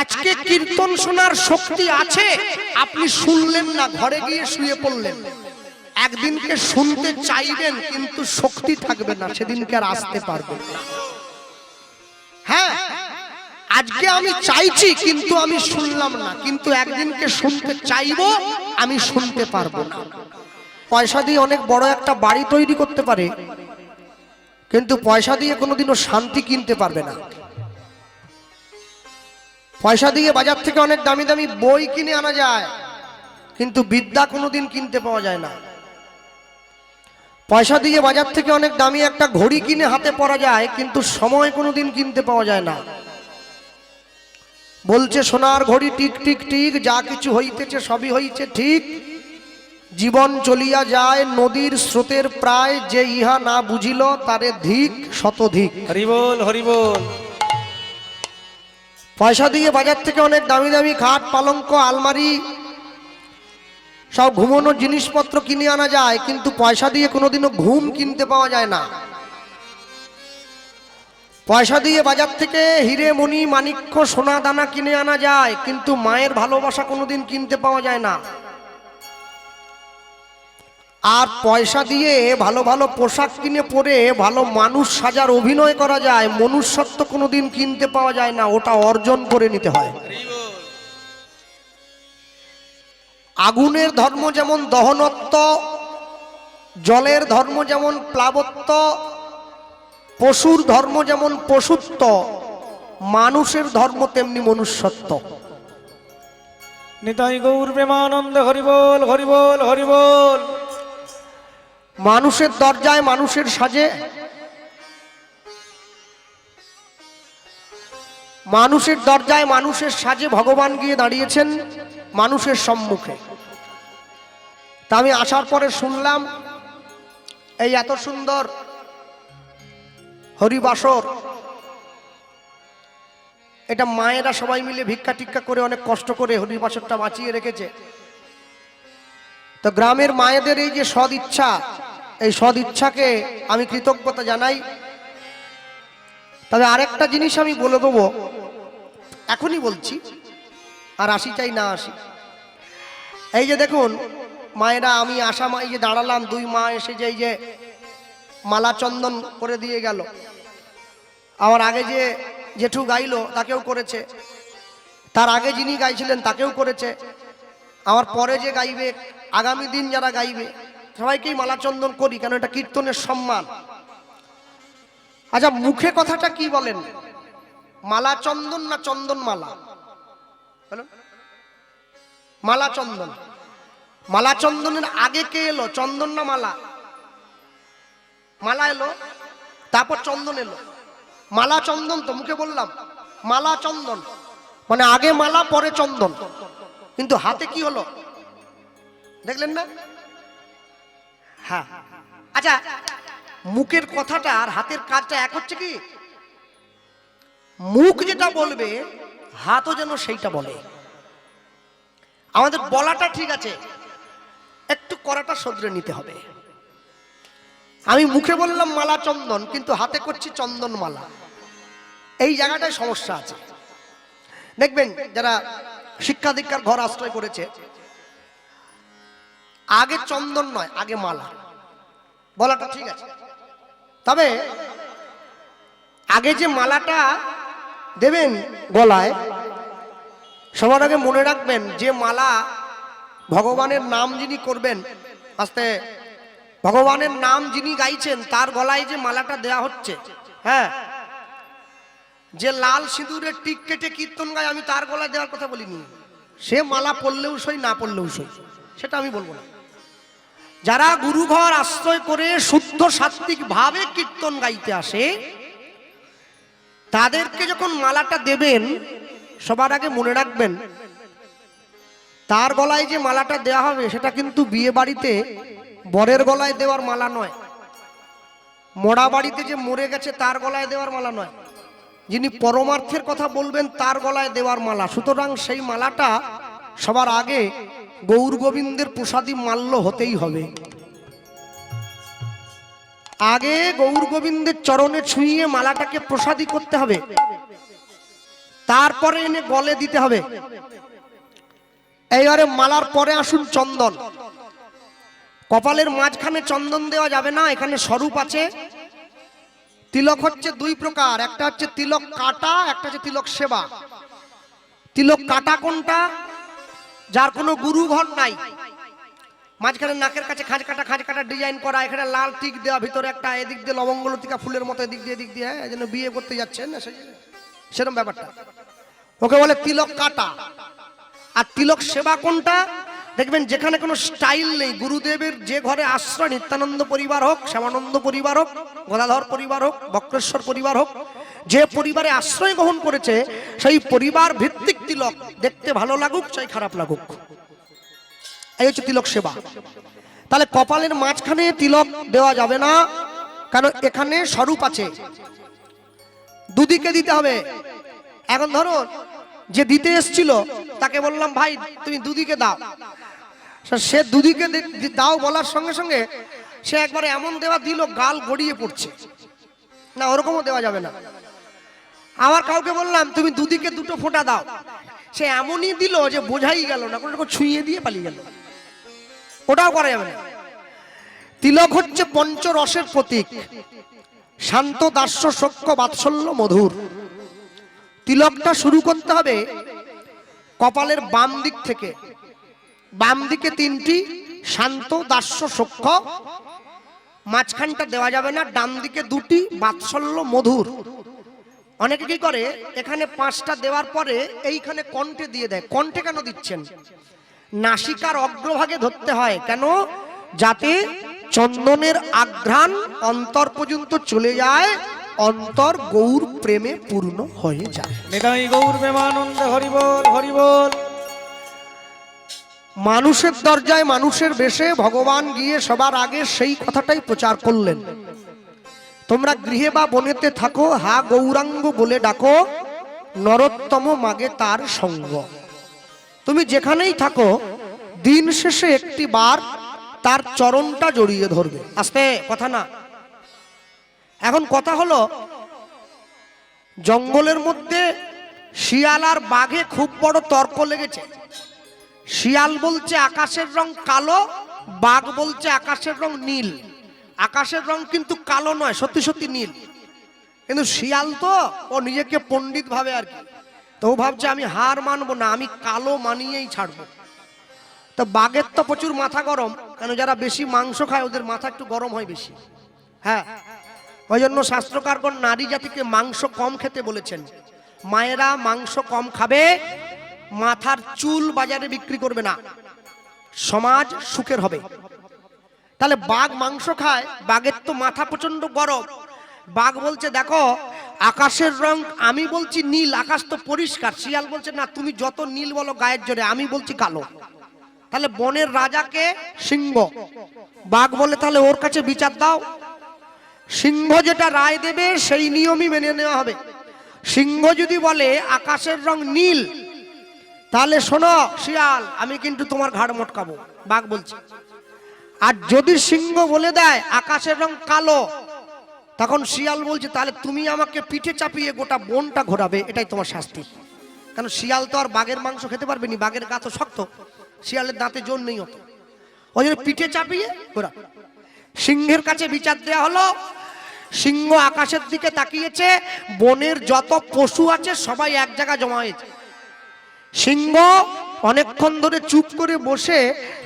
আজকে কীর্তন শোনার শক্তি আছে, আপনি শুনলেন না, ঘরে গিয়ে শুয়ে পড়লেন। একদিনকে শুনতে চাইবেন কিন্তু শক্তি থাকবে না, সেদিনকে আর আসতে পারবেন না। হ্যাঁ, আজকে আমি চাইছি কিন্তু আমি শুনলাম না, কিন্তু একদিনকে শুনতে চাইবো, আমি শুনতে পারবো না। পয়সা দিয়ে অনেক বড় একটা বাড়ি তৈরি করতে পারে, কিন্তু পয়সা দিয়ে কোনোদিনও শান্তি কিনতে পারবে না। পয়সা দিয়ে বাজার থেকে অনেক দামি দামি বই কিনে আনা যায়, কিন্তু বিদ্যা কোনোদিন কিনতে পাওয়া যায় না। পয়সা দিয়ে বাজার থেকে অনেক দামি একটা ঘড়ি কিনে হাতে পরা যায়, কিন্তু সময় কোনোদিন কিনতে পাওয়া যায় না। বলছে সোনার ঘড়ি টিক টিক টিক, যা কিছু হইতেছে সবই হইছে ঠিক। জীবন চলিয়া যায় নদীর স্রোতের প্রায়, যে ইহা না বুঝিল তারে ধিক শতধিক। হরি বল হরি বল। পয়সা দিয়ে বাজার থেকে অনেক দামি দামি খাট পালঙ্ক আলমারি সব ঘুমানোর জিনিসপত্র কিনে আনা যায়, কিন্তু পয়সা দিয়ে কোনোদিনও ঘুম কিনতে পাওয়া যায় না। পয়সা দিয়ে বাজার থেকে হিরে মণি মাণিক্য সোনা দানা কিনে আনা যায়, কিন্তু মায়ের ভালোবাসা কোনোদিন কিনতে পাওয়া যায় না। আর পয়সা দিয়ে ভালো ভালো পোশাক কিনে পরে ভালো মানুষ সাজার অভিনয় করা যায়, মনুষ্যত্ব কোনোদিন কিনতে পাওয়া যায় না, ওটা অর্জন করে নিতে হয়। আগুনের ধর্ম যেমন দহনত্ব, জলের ধর্ম যেমন প্লাবত্ব, পশুর ধর্ম যেমন পশুত্ব, মানুষের ধর্ম তেমনি মনুষ্যত্ব। নিতাই গৌর প্রেমানন্দ হরি বল হরি বল হরি বল। মানুষের দরজায় মানুষের সাজে, মানুষের দরজায় মানুষের সাজে ভগবান গিয়ে দাঁড়িয়েছেন মানুষের সম্মুখে। তা আমি আসার পরে শুনলাম এই এত সুন্দর হরিবাসর, এটা মায়েরা সবাই মিলে ভিক্ষা টিক্ষা করে অনেক কষ্ট করে হরিবাসরটা বাঁচিয়ে রেখেছে। তো গ্রামের মায়েদের এই যে সদ ইচ্ছা, এই সদ ইচ্ছাকে আমি কৃতজ্ঞতা জানাই। তবে আরেকটা জিনিস আমি বলে দেবো, এখনই বলছি, আর আসি চাই না আসি। এই যে দেখুন মায়েরা, আমি আশা মা এই যে দাঁড়ালাম, দুই মা এসে যে এই যে মালা চন্দন করে দিয়ে গেল। আমার আগে যে জেঠু গাইলো তাকেও করেছে, তার আগে যিনি গাইছিলেন তাকেও করেছে, আমার পরে যে গাইবে, আগামী দিন যারা গাইবে সবাইকেই মালা চন্দন করি, কেন এটা কীর্তনের সম্মান। আচ্ছা, মুখে কথাটা কি বলেন, মালা চন্দন না চন্দন মালা? মালা চন্দন। মালা চন্দনের আগে কে এলো, চন্দন না মালা? মালা এলো, তারপর চন্দন এলো। মালা চন্দন তো মুখে বললাম, মালা চন্দন মানে আগে মালা পরে চন্দন, কিন্তু হাতে কি হলো দেখলেন না? হ্যাঁ, আচ্ছা, মুখের কথাটা আর হাতের কাজটা এক হচ্ছে কি? মুখ যেটা বলবে হাতও যেন সেইটা বলে। আমাদের বলাটা ঠিক আছে, একটু করাটা শুধরে নিতে হবে। আমি মুখে বললাম মালা চন্দন, কিন্তু হাতে করছি চন্দন মালা, এই জায়গাটায় সমস্যা আছে। দেখবেন যারা শিক্ষা দীক্ষার ঘর আশ্রয় করেছে, আগে চন্দন নয়, আগে মালা, বলাটা ঠিক আছে। তবে আগে যে মালাটা দেবেন গলায়, সবার আগে মনে রাখবেন যে মালা ভগবানের নাম যিনি করবেন, আস্তে ভগবানের নাম যিনি গাইছেন তার গলায় যে মালাটা দেয়া হচ্ছে, হ্যাঁ, যে লাল সিঁদুরের টিক কেটে কীর্তন গায় আমি তার গলায় দেওয়ার কথা বলিনি। সে মালা পড়লেও সই, না পড়লেও সই, সেটা আমি বলবো না। যারা গুরুঘর আশ্রয় করে শুদ্ধ সাত্বিক ভাবে কীর্তন গাইতে আসে, তাদেরকে যখন মালাটা দেবেন সবার আগে মনে রাখবেন তার গলায় যে মালাটা দেওয়া হবে সেটা কিন্তু বিয়ে বাড়িতে বরের গলায় দেওয়ার মালা নয়, মরা বাড়িতে যে মরে গেছে তার গলায় দেওয়ার মালা নয়, যিনি পরমার্থের কথা বলবেন তার গলায় দেওয়ার মালা। সুতরাং সেই মালাটা সবার আগে গৌর গোবিন্দের প্রসাদী মাল্য হতেই হবে। আগে গৌর গোবিন্দের চরণে ছুঁয়ে মালাটাকে প্রসাদী করতে হবে, তারপরে এনে গলে দিতে হবে। এইবারে মালার পরে আসুন চন্দন। কপালের মাঝখানে চন্দন দেওয়া যাবে না, এখানে স্বরূপ আছে। তিলক হচ্ছে দুই প্রকার, একটা হচ্ছে তিলক কাটা, একটা হচ্ছে তিলক সেবা। তিলক কাটা কোনটা? যার কোনো গুরু ঘর নাই, মাঝখানে নাকের কাছে খাঁজ কাটা ডিজাইন করা, এখানে লাল টিক দেওয়া, ভিতরে একটা এদিক দিয়ে লবঙ্গ লতিকা ফুলের মতো এদিক দিয়ে যেন বিয়ে করতে যাচ্ছেন না সেরকম ব্যাপারটা, ওকে বলে তিলক কাটা। আর তিলক সেবা কোনটা? দেখবেন যেখানে কোনো স্টাইল নেই, গুরুদেবের যে ঘরে আশ্রয়, নিত্যানন্দ পরিবার হোক, শ্যামানন্দ পরিবার হোক, গদাধর পরিবার হোক, বক্রেশ্বর পরিবার হোক, যে পরিবারে আশ্রয় গ্রহণ করেছে সেই পরিবার ভিত্তিক তিলক, দেখতে ভালো লাগুক চাই খারাপ লাগুক, এই হচ্ছে তিলক সেবা। তাহলে কপালের মাঝখানে তিলক দেওয়া যাবে না, কারণ এখানে স্বরূপ আছে, দুদিকে দিতে হবে। এখন ধরুন যে দিতে এসছিল তাকে বললাম ভাই তুমি দুদিকে দাও, সে দুদিকে দাও বলার সঙ্গে সঙ্গে সে একবারে এমন দেওয়া দিল গাল গড়িয়ে পড়ছে, না ওরকমও দেওয়া যাবে না। আবার কাউকে বললাম তুমি দুদিকে দুটো ফোঁটা দাও, সে এমনই দিল যে বোঝাই গেল না, কোনো ছুঁয়ে দিয়ে পালিয়ে গেল, ওটাও করা যাবে না। তিলক হচ্ছে পঞ্চরসের প্রতীক, শান্ত, দাস্য, সখ্য, বাৎসল্য, মধুর। তিলকটা শুরু করতে হবে কপালের বাম দিক থেকে। বাম দিকে তিনটি, শান্ত, দাস্য, সখ্য, মাঝখানটা দেওয়া যাবে না, ডান দিকে দুটি, বাৎসল্য, মধুর। অনেকে কি করে এখানে পাঁচটা দেওয়ার পরে এইখানে কণ্ঠে দিয়ে দেয়। কণ্ঠে কেন দিচ্ছেন? নাসিকার অগ্রভাগে ধরতে হয়, কেন? যাতে চন্দনের আঘ্রাণ অন্তর পর্যন্ত চলে যায়, অন্তর গৌর প্রেমে পূর্ণ হয়ে যায়। নিতাই গৌর প্রেমানন্দ হরি বল হরি বল। মানুষের দরজায় মানুষের বেশে ভগবান গিয়ে সবার আগে সেই কথাটাই প্রচার করলেন, তোমরা গৃহে বা বনেতে থাকো, হা গৌরাঙ্গ বলে ডাকো, নরোত্তম মাগে তার সঙ্গ। তুমি যেখানেই থাকো দিন শেষে একটি বার তার চরণটা জড়িয়ে ধরবে। আস্তে কথা না। এখন কথা হলো, জঙ্গলের মধ্যে শিয়াল আর বাঘে খুব বড় তর্ক লেগেছে। শিয়াল বলছে আকাশের রং কালো, বাঘ বলছে আকাশের রং নীল। আকাশের রং কিন্তু কালো নয়, সত্যি সত্যি নীল, কিন্তু শিয়াল তো ও নিজেকে পণ্ডিত ভাবে আর কি, তো ও ভাবছে আমি হার মানবো না, আমি কালো মানিয়েই ছাড়বো। তো বাঘের তো প্রচুর মাথা গরম, কেন যারা বেশি মাংস খায় ওদের মাথা একটু গরম হয় বেশি। হ্যাঁ, ওই জন্য শাস্ত্রকারগণ নারী জাতিকে মাংস কম খেতে বলেছেন। মায়েরা মাংস কম খাবে, মাথার চুল বাজারে বিক্রি করবে না, সমাজ সুখের হবে। তাহলে বাঘ মাংস খায়, বাঘের তো মাথা প্রচন্ড গরম। বাঘ বলছে দেখো আকাশের রং, আমি বলছি নীল, আকাশ তো পরিষ্কার। শিয়াল বলছে না, তুমি যত নীল বলো গায়ের জোরে, আমি বলছি কালো। তাহলে বনের রাজাকে সিংহ, বাঘ বলে তাহলে ওর কাছে বিচার দাও। সিংহ যেটা রায় দেবে সেই নিয়মই মেনে নেওয়া হবে। সিংহ যদি বলে আকাশের রং নীল, তাহলে শোনো শিয়াল, আমি কিন্তু তোমার ঘাড় মটকাবো, বাঘ বলছে। আর যদি সিংহ বলে দেয় আকাশের রং কালো, তখন শিয়াল বলছে তাহলে তুমি আমাকে পিঠে চাপিয়ে গোটা বনটা ঘোরাবে, এটাই তোমার শাস্তি। কারণ শিয়াল তো আর বাঘের মাংস খেতে পারবে না, বাঘের গা তো শক্ত, শিয়ালের দাঁতে জোর নেই অত, ওই জন্য পিঠে চাপিয়ে ঘোরা। সিংহের কাছে বিচার দেওয়া হলো। সিংহ আকাশের দিকে তাকিয়েছে, বনের যত পশু আছে সবাই এক জায়গায় জমা হয়েছে। সিংহ অনেকক্ষণ ধরে চুপ করে বসে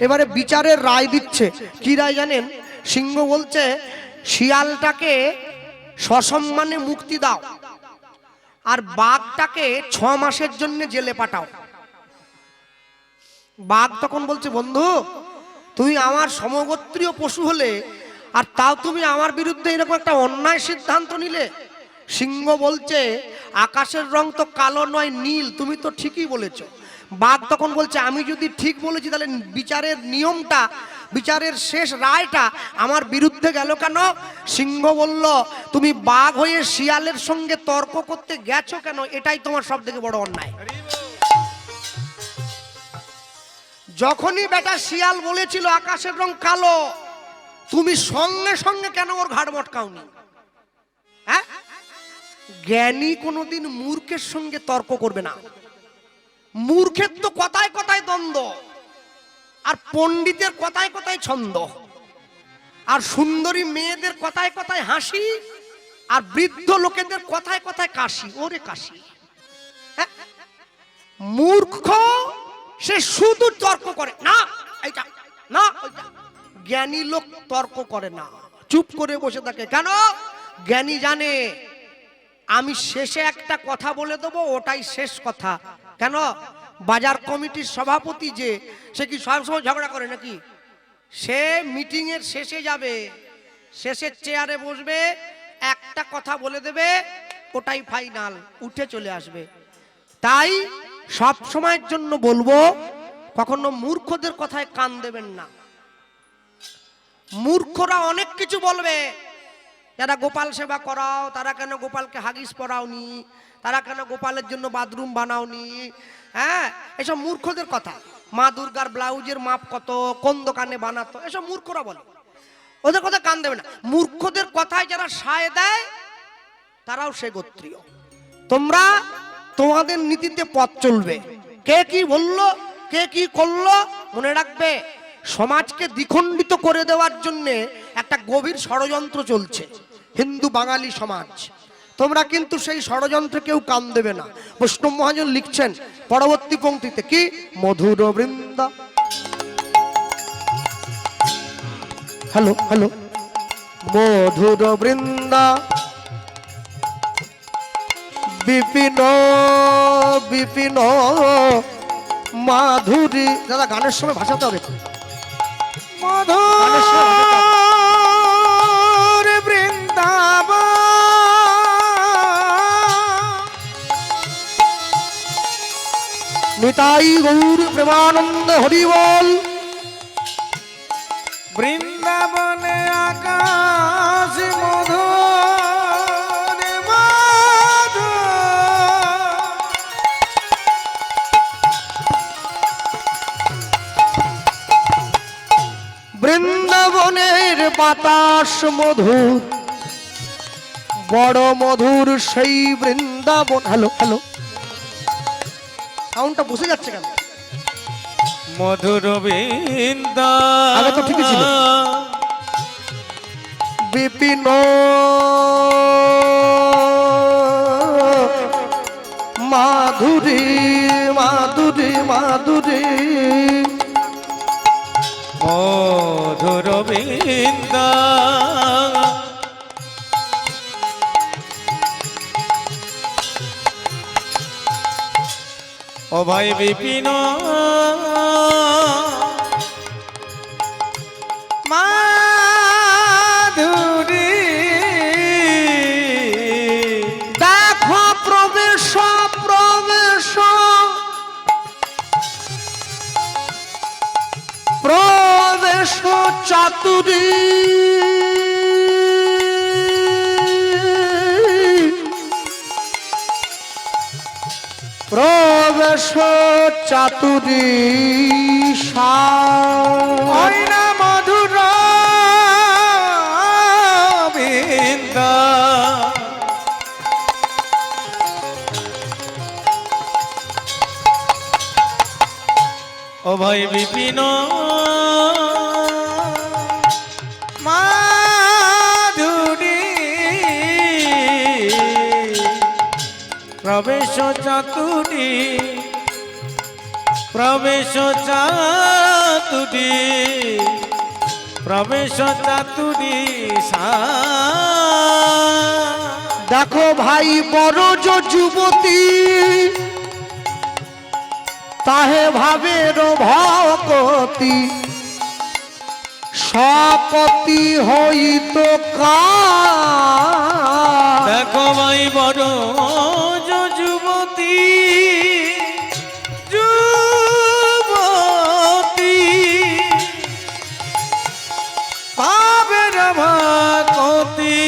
এবারে বিচারের রায় দিচ্ছে। কি রায় জানেন? সিংহ বলছে শিয়ালটাকে সসম্মানে মুক্তি দাও, আর বাঘটাকে 6 মাসের জন্য জেলে পাঠাও। বাঘ তখন বলছে বন্ধু, তুমি আমার সমগোত্রীয় পশু হলে, আর তাও তুমি আমার বিরুদ্ধে এরকম একটা অন্যায় সিদ্ধান্ত নিলে। সিংহ বলছে আকাশের রং তো কালো নয় নীল, তুমি তো ঠিকই বলেছ। বাঘ তখন বলছে আমি যদি ঠিক বলেছি তাহলে বিচারের নিয়মটা, বিচারের শেষ রায়টা আমার বিরুদ্ধে গেল কেন? সিংহ বলল তুমি বাঘ হয়ে শিয়ালের সঙ্গে তর্ক করতে গেছো কেন, এটাই তোমার সব থেকে বড় অন্যায়। যখনই বেটা শিয়াল বলেছিল আকাশের রং কালো, তুমি সঙ্গে সঙ্গে কেন ওর ঘাড় মটকাওনি? হ্যাঁ, জ্ঞানী কোনোদিন মূর্খের সঙ্গে তর্ক করবে না। মূর্খের তো কথায় কথায় দ্বন্দ্ব, আর পণ্ডিতের কথায় কথায় ছন্দ, আর সুন্দরী মেয়েদের কথায় কথায় হাসি, আর বৃদ্ধ লোকেদের কথায় কথায় কাশি। ওরে কাশি! হ্যাঁ? মূর্খ সে শুধু তর্ক করে, না এইটা না ওইটা। জ্ঞানী লোক তর্ক করে না, চুপ করে বসে থাকে। কেন? জ্ঞানী জানে আমি শেষে একটা কথা বলে দেবো, ওটাই শেষ কথা। কেন? বাজার কমিটির সভাপতি যে, সে কি সবসময় ঝগড়া করে নাকি? সে মিটিং এর শেষে যাবে, শেষের চেয়ারে বসবে, একটা কথা বলে দেবে, ওটাই ফাইনাল, উঠে চলে আসবে। তাই সব সময়ের জন্য বলবো, কখনো মূর্খদের কথায় কান দেবেন না। মূর্খরা অনেক কিছু বলবে। যারা গোপাল সেবা করাও, তারা কেন গোপালকে হাগিস পরাওনি, তারা কেন গোপালের জন্য বাথরুম বানাওনি, হ্যাঁ, এসব মূর্খদের কথা। মা দুর্গার ব্লাউজের মাপ কত, কোন দোকানে বানাতো, এসব মূর্খরা বলে। ওদের কথা কান দেবে না। মূর্খদের কথায় যারা সায় দেয়, তারাও সে গোত্রীয়। তোমরা তোমাদের নীতিতে পথ চলবে। কে কি বললো, কে কি করলো, মনে রাখবে সমাজকে দ্বিখণ্ডিত করে দেওয়ার জন্য একটা গভীর ষড়যন্ত্র চলছে, হিন্দু বাঙালি সমাজ। তোমরা কিন্তু সেই ষড়যন্ত্রে কেউ কান দেবে না। বৈষ্ণব মহাজন লিখছেন পরবর্তী পংক্তিতে, কি মধুর বৃন্দা, হ্যালো হ্যালো, মধুর বৃন্দা বিপিন বিপিন মাধুরী। দাদা গানের সময় ভাষাতে হবে। মধুর বৃন্দাবন নিতাই গৌর প্রেমানন্দ হরি বল। বৃন্দাবনে আকাশ মধুর মধুর, বৃন্দাবনের বাতাস মধুর, বড় মধুর সেই বৃন্দাবন। হ্যালো হ্যালো, সাউন্ডটা বসে যাচ্ছে কেন? মধুর বৃন্দা, আগে তো ঠিকই ছিল। বিপিন মাধুরী মাধুরী মাধুরী, মধুর বৃন্দা ও ভাই বিপিন মাধুরী, দেখো প্রবেশ প্রবেশ প্রবেশ চাতুরী, প্রবেশ চাতুরী ওই না মধুর বৃন্দা, ও ভাই বিপিন মাধুরী, প্রবেশ চাতুরী, প্রবেশ চাতুরী, প্রবেশ চাতুরী সা। দেখো ভাই বড় যুবতী, তাহে ভাবের ভকতি, সপতি হইত কার। দেখো ভাই বড় যুবতী, যুবতী পাবের ভকতি,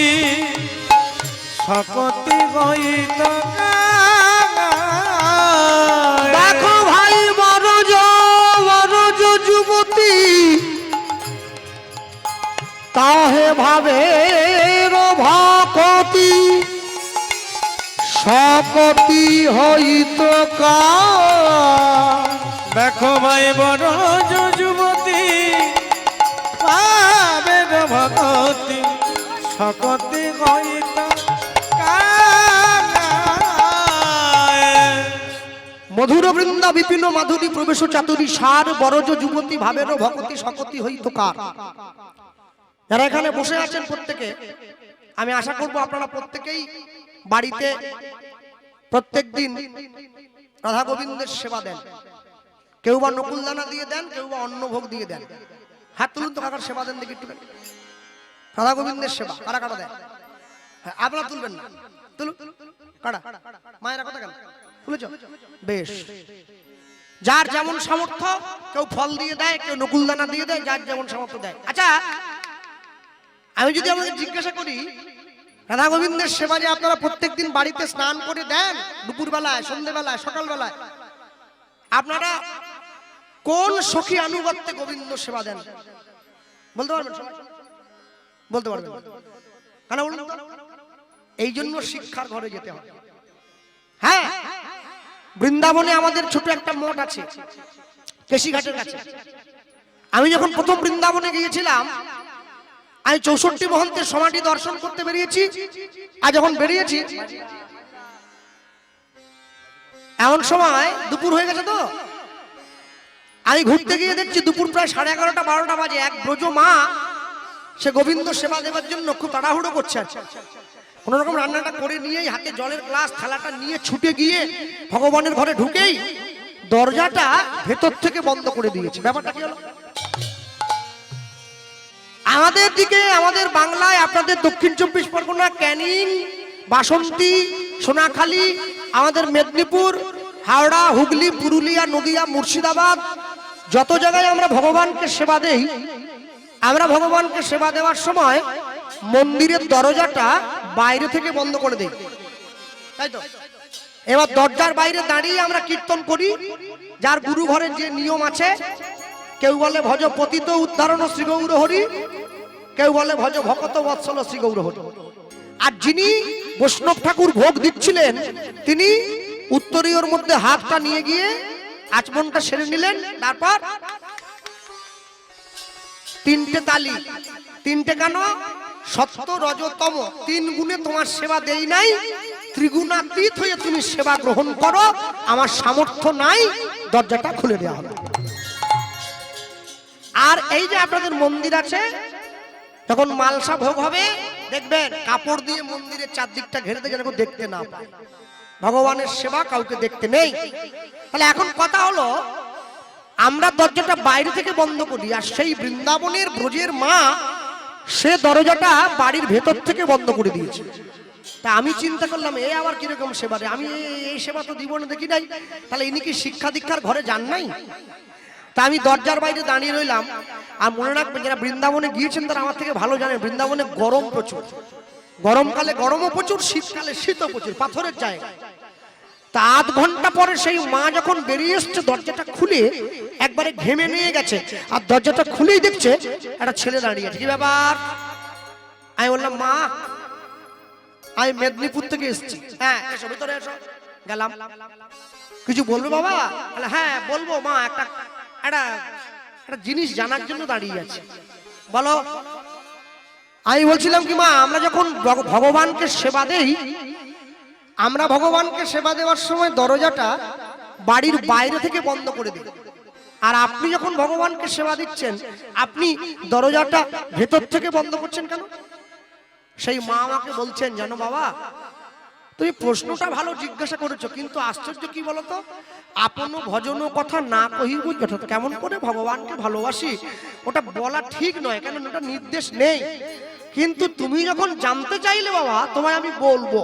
সকতি হইত কার। দেখো ভাই বড় যুবতী, তাহে ভাবের ভকতি, সকতি হইত কার। দেখো ভাই বড় যুবতী পাবে ভগতি সকতি হইত মধুর বৃন্দা বিপিন মাধুরী প্রবেশ চাতুরী সার বরজ যুবতী ভাবের ভগতি সকতি হইত কার। যারা এখানে বসে আছেন প্রত্যেকে, আমি আশা করব আপনারা প্রত্যেকেই বাড়িতে প্রত্যেক দিন রাধা গোবিন্দের সেবা দেন। কেউ বা নকুলদানা দিয়ে দেন, কেউ বা অন্নভোগ দিয়ে দেন। হাত তুলুন তো, কাকার সেবা দেন দেখি একটু। রাধা গোবিন্দের সেবা কারা কারা দেয়? হ্যাঁ, আপনারা তুলবেন না, তুলুন। কারা মায়েরা কথা কেন তুলেছ? বেশ, যার যেমন সামর্থ্য, কেউ ফল দিয়ে দেয়, কেউ নকুলদানা দিয়ে দেয়, যার যেমন সামর্থ্য দেয়। আচ্ছা, আমি যদি আমাদের জিজ্ঞাসা করি, রাধা গোবিন্দের সেবা যে আপনারা প্রত্যেকদিন বাড়িতে স্নান করে দেন, দুপুর বেলায়, সন্ধ্যেবেলায়, সকালবেলায়, আপনারা কোন সখী আনুগত্যে গোবিন্দ সেবা দেন বলতে পারবেন? বলতে পারবেন? কেন বলুন তো? এই জন্য শিক্ষার ঘরে যেতে হবে। হ্যাঁ, বৃন্দাবনে আমাদের ছোট একটা মঠ আছে কেশিঘাটের কাছে। আমি যখন প্রথম বৃন্দাবনে গিয়েছিলাম, আমি 64 মহন্তের সমাধি দর্শন করতে বেরিয়েছি। আর যখন বেরিয়েছি, এমন সময় দুপুর হয়ে গেছে, তো আমি ঘুরতে গিয়ে দেখছি দুপুর প্রায় 11:30 12টা বাজে। এক ব্রজ মা, সে গোবিন্দ সেবা দেওয়ার জন্য খুব তাড়াহুড়ো করছে। কোন রকম রান্নাটা করে নিয়েই হাতে জলের গ্লাস থালাটা নিয়ে ছুটে গিয়ে ভগবানের ঘরে ঢুকেই দরজাটা ভেতর থেকে বন্ধ করে দিয়েছে। ব্যাপারটা কি হলো? আমাদের দিকে, আমাদের বাংলায়, আপনাদের দক্ষিণ 24 পরগনা, ক্যানিং, বাসন্তী, সোনাখালী, আমাদের মেদিনীপুর, হাওড়া, হুগলি, পুরুলিয়া, নদিয়া, মুর্শিদাবাদ, যত জায়গায় আমরা ভগবানকে সেবা দেই, আমরা ভগবানকে সেবা দেওয়ার সময় মন্দিরের দরজাটা বাইরে থেকে বন্ধ করে দেই, তাই তো? এবার দরজার বাইরে দাঁড়িয়ে আমরা কীর্তন করি, যার গুরু ঘরের যে নিয়ম আছে। কেউ বলে ভজ পতিত উদ্ধারণ শ্রী গৌর হরি, কেউ বলে ভজ ভকত বৎসল শ্রী গৌর হরি। আর যিনি বৈষ্ণব ঠাকুর ভোগ দিচ্ছিলেন, তিনি উত্তরীয়র মধ্যে হাতটা নিয়ে গিয়ে আচমনটা সেরে নিলেন। তারপর 3টে তালি। 3টে কেন? সত্য, রজতম 3 গুণে তোমার সেবা দেই নাই, ত্রিগুণাতীত হয়ে তুমি সেবা গ্রহণ করো, আমার সামর্থ্য নাই, দরজাটা খুলে দেওয়া হবে। আর এই যে আপনাদের মন্দির আছে, তখন মালসা ভোগ হবে, দেখবেন কাপড় দিয়ে মন্দিরের চারদিকটা ঘেরে দিয়ে যেন দেখতে না পায়। ভগবানের সেবা কাউকে দেখতে নেই। তাহলে এখন কথা হলো, আমরা দরজাটা বাইরে থেকে বন্ধ করি, আর সেই বৃন্দাবনের ব্রজের মা সে দরজাটা বাড়ির ভেতর থেকে বন্ধ করে দিয়েছে। তা আমি চিন্তা করলাম, এ আবার কিরকম সেবা রে? আমি এই সেবা তো জীবনে দেখি নাই, তাহলে ইনি কি শিক্ষা দীক্ষার ঘরে যান নাই? তা আমি দরজার বাইরে দাঁড়িয়ে রইলাম। আর মনে রাখবেন, যারা বৃন্দাবনে গিয়েছেন তারা আমার থেকে ভালো জানেন, বৃন্দাবনে গরম প্রচুর, গরমকালে গরমও প্রচুর, শীতকালে শীতও প্রচুর, পাথরের জায়গা। তা আধ ঘন্টা পরে সেই মা যখন বেরিয়ে এসছে, দরজাটা খুলে একবারে ঘেমে নিয়ে গেছে, আর দরজাটা খুলেই দেখছে একটা ছেলে দাঁড়িয়ে আছে। কি ব্যাপার? আমি বললাম, মা আমি মেদিনীপুর থেকে এসেছি। হ্যাঁ, এসো ভিতরে এসো। গেলাম। কিছু বলবে বাবা? হ্যাঁ বলবো মা, একটা জিনিস জানার জন্য দাঁড়িয়ে আছে। বলো। আমি বলছিলাম কি মা, আমরা যখন ভগবানকে সেবা দেই, আমরা ভগবানকে সেবা দেওয়ার সময় দরজাটা বাড়ির বাইরে থেকে বন্ধ করে দিই, আর আপনি যখন ভগবানকে সেবা দিচ্ছেন, আপনি দরজাটা ভেতর থেকে বন্ধ করছেন কেন? সেই মা আমাকে বলছেন, জানো বাবা, তুমি প্রশ্নটা ভালো জিজ্ঞাসা করেছো, কিন্তু আশ্চর্য কি বলতো, আপন ভজন কথা না কহিব যথা। কেমন করে ভগবানকে ভালোবাসি ওটা বলা ঠিক নয়, কেন ওটা নির্দেশ নেই। কিন্তু তুমি যখন জানতে চাইলে বাবা, তোমায় আমি বলবো।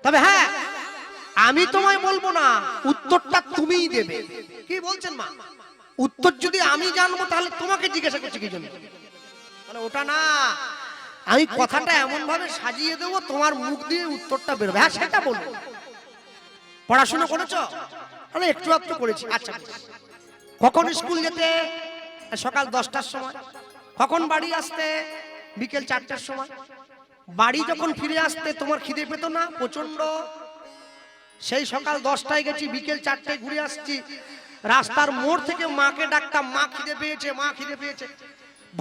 তবে হ্যাঁ, আমি তোমায় বলবো না, উত্তরটা তুমিই দেবে। কি বলছেন মা? উত্তর যদি আমি জানবো, তাহলে তোমাকে জিজ্ঞাসা করছি কি জন্য? মানে ওটা না, আমি কথাটা এমন ভাবে সাজিয়ে দেবো, তোমার মুখ দিয়ে উত্তরটা বেরোবে। হ্যাঁ, সেটা বলবো। পড়াশোনা করেছো? আমি একটু একটু করেছি। আচ্ছা, কখন স্কুল যেতে? সকাল 10টার সময়। কখন বাড়ি আসতে? বিকেল 4টার সময়। বাড়ি যখন ফিরে আসতে তোমার খিদে পেত না? প্রচন্ড সেই সকাল 10টায় গেছি, বিকেল 4টায় ঘুরে আসছি। রাস্তার মোড় থেকে মাকে ডাকতাম, মা খিদে পেয়েছে, মা খিদে পেয়েছে।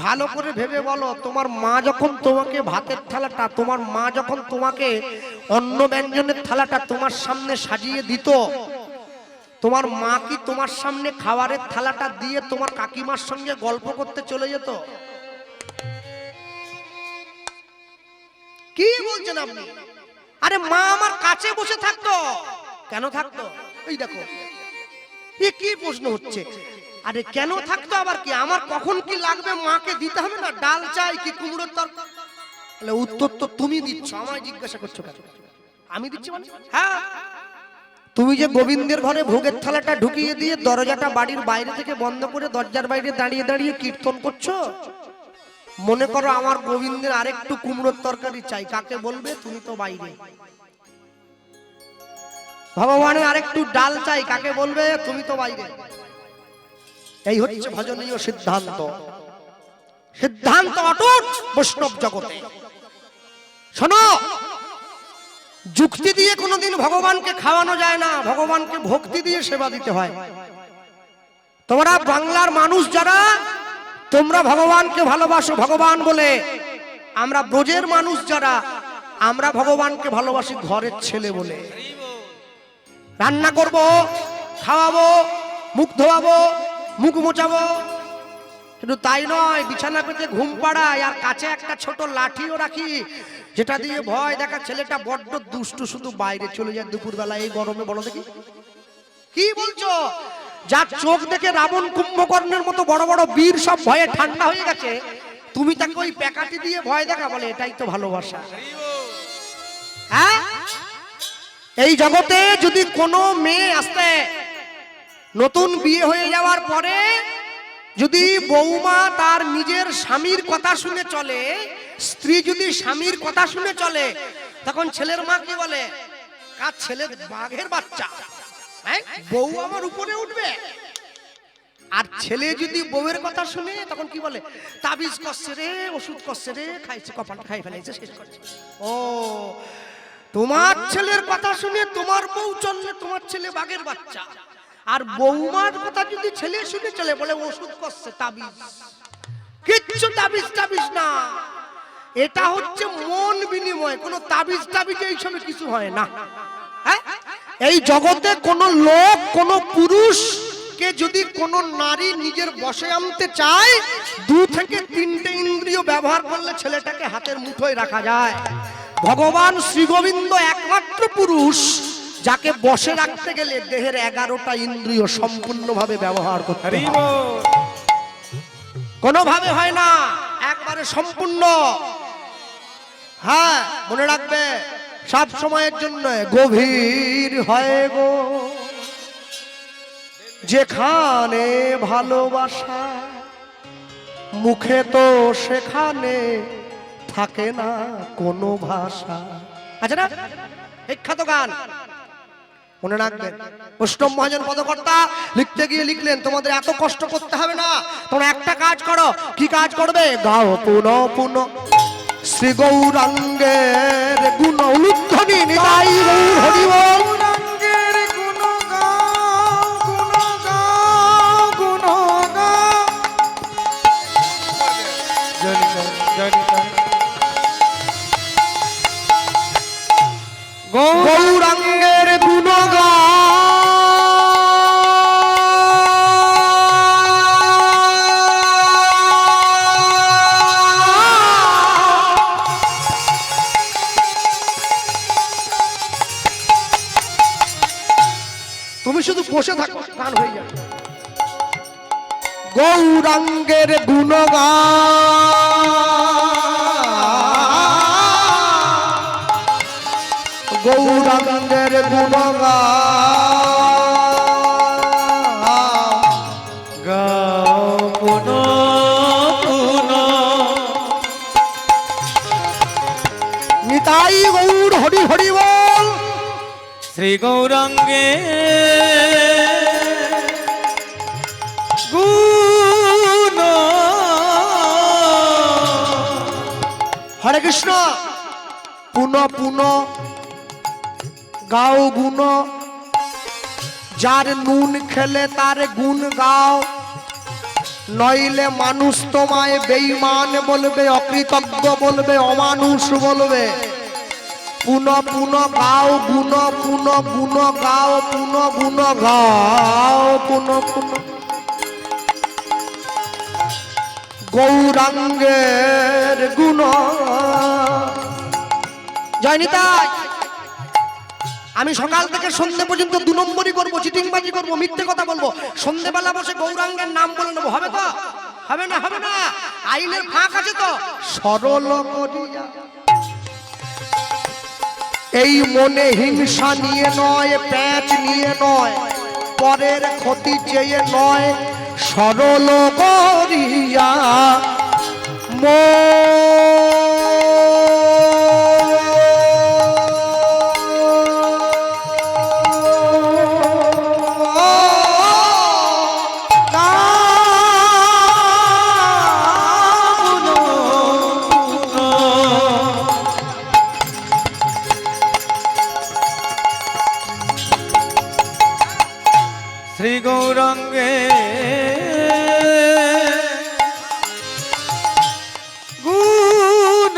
ভালো করে ভেবে বলো, তোমার মা যখন তোমাকে ভাতের থালাটা, তোমার মা যখন তোমাকে অন্ন ব্যঞ্জনের থালাটা তোমার সামনে সাজিয়ে দিত, তোমার মা কি তোমার সামনে খাবারের থালাটা দিয়ে তোমার কাকিমার সঙ্গে গল্প করতে চলে যেত? কি বলছেন আপনি? আরে মা আমার কাছে বসে থাকতো। কেন থাকতো? এই দেখো, এ কি প্রশ্ন হচ্ছে? আরে কেন থাকতো আবার কি? আমার কখন কি লাগবে মাকে দিতে হবে না? ডাল চাই কি কুমড়োর তরকারি? তাহলে উত্তর তো তুমি দিচ্ছ, আমায় জিজ্ঞাসা করছো কেন? আমি দিচ্ছি মানে? হ্যাঁ, তুমি যে গোবিন্দের ঘরে ভোগের থালাটা ঢুকিয়ে দিয়ে দরজাটা বাড়ির বাইরে থেকে বন্ধ করে দরজার বাইরে দাঁড়িয়ে দাঁড়িয়ে কীর্তন করছো, মনে করো আমার গোবিন্দের আরেকটু কুমড়োর তরকারি চাই, কাকে বলবে? তুমি তো বাইরে। ভগবানের আরেকটু ডাল চাই, কাকে বলবে? তুমি তো বাইরে। এই হচ্ছে ভজনীয় সিদ্ধান্ত। সিদ্ধান্ত অটুট বৈষ্ণব জগতে। শোনো, যুক্তি দিয়ে কোনোদিন ভগবানকে খাওয়ানো যায় না, ভগবানকে ভক্তি দিয়ে সেবা দিতে হয়। তোমরা বাংলার মানুষ যারা, তোমরা ভগবানকে ভালোবাসো ভগবান বলে। আমরা ব্রজের মানুষ যারা, আমরা ভগবানকে ভালোবাসি ঘরের ছেলে বলে। রান্না করব, খাওয়াবো, মুখ ধোয়াবো, মুখ মোচাবো, কিন্তু তাই নয়, বিছানা পেতে ঘুম পাড়ায় আর কাছে একটা ছোট লাঠিও রাখি, যেটা দিয়ে ভয় দেখা ছেলেটা বড্ড দুষ্টু, শুধু বাইরে চলে যায় দুপুরবেলা এই গরমে। বলো দেখি, কি বলছো? যার চোখ দেখে রাবণ কুম্ভকর্ণের মতো বড় বড় বীর সব ভয়ে ঠান্ডা হয়ে গেছে, তুমি তাকে ওই প্যাকাটি দিয়ে ভয় দেখা? বলে এটাই তো ভালোবাসা। হ্যাঁ, এই জগতে যদি কোনো মেয়ে আসতে, নতুন বিয়ে হয়ে যাওয়ার পরে যদি বৌমা তার নিজের স্বামীর কথা শুনে চলে, স্ত্রী যদি স্বামীর কথা শুনে চলে, তখন ছেলের মা কি বলে? কার ছেলে? বাঘের বাচ্চা, বউ আমার উপরে উঠবে। আর ছেলে যদি বউয়ের কথা শুনে, তখন কি বলে? তাবিজ করছে রে, ওষুধ করছে রে, খাইছে, কপালটা খাই ফেলাইছে, শেষ করছে। ও, তোমার ছেলের কথা শুনে তোমার বউ চললে তোমার ছেলে বাঘের বাচ্চা, আর বৌমার কথা যদি ছেলে শুনে চলে, বলে ওষুধ করছে, তাবিজ। কিচ্ছু তাবিজ টাবিজ না, এটা হচ্ছে মন বিনিময়। কোনো তাবিজ টাবিজ এইসবে কিছু হয় না। হ্যাঁ, এই জগতে কোন লোক, কোন পুরুষ কে যদি কোন নারী নিজের বশে আনতে চায়, 2 থেকে 3টে ইন্দ্রিয় ব্যবহার করলে ছেলেটাকে হাতের মুঠোয় রাখা যায়। ভগবান শ্রী গোবিন্দ একমাত্র পুরুষ যাকে বশে রাখতে গেলে দেহের 11টা ইন্দ্রিয় সম্পূর্ণভাবে ব্যবহার করতে হবে। কোনোভাবে হয় না, একবারে সম্পূর্ণ। হ্যাঁ, মনে রাখবে সব সময়ের জন্য। গভীর হয় গো যেখানে ভালোবাসা, মুখে তো সেখানে থাকে না কোনো ভাষা। আচ্ছা না, বিখ্যাত গান, মনে রাখবেন। বৈষ্ণব মহাজন পদকর্তা লিখতে গিয়ে লিখলেন, তোমাদের এত কষ্ট করতে হবে না, তোমরা একটা কাজ করো। কি কাজ করবে? গাও পুন পুন শ্রী গৌরাঙ্গের গুণ উলুধ্বনি নিতাই গৌর হরি বল। গৌরাঙ্গের গুণগান, তুমি শুধু বসে থাকো, গান হয়ে যাবে। গৌরাঙ্গের গুণগান, গৌরাঙ্গের গুণগান গাও পুন পুন নিতাই গৌর হরি হরি বল। শ্রী গৌরাঙ্গে গুণ। হরে কৃষ্ণ। পুন পুন গাও গুণ, যার নুন খেলে তার গুণ গাও, নইলে মানুষ তোমায় বেঈমান বলবে, অকৃতজ্ঞ বলবে, অমানুষ বলবে। পুন পুন গাও গুণ, পুন গুণ গাও, পুন গুণ গাও, পুন পুন গৌরাঙ্গের গুণ। জয়নিতাই, আমি সকাল থেকে সন্ধ্যে পর্যন্ত 2 নম্বরই করবো, চিটিংবাজি করবো, মিথ্যে কথা বলবো, সন্ধ্যেবেলা বসে গৌরাঙ্গের নাম বলে নেবো, হবে তো? হবে না, হবে না, আইনের ফাঁক আছে তো। সরল করিয়া এই মনে হিংসা নিয়ে নয়, প্যাঁচ নিয়ে নয়, পরের ক্ষতি চেয়ে নয়, সরল করিয়া শ্রী গৌরাঙ্গে গুণ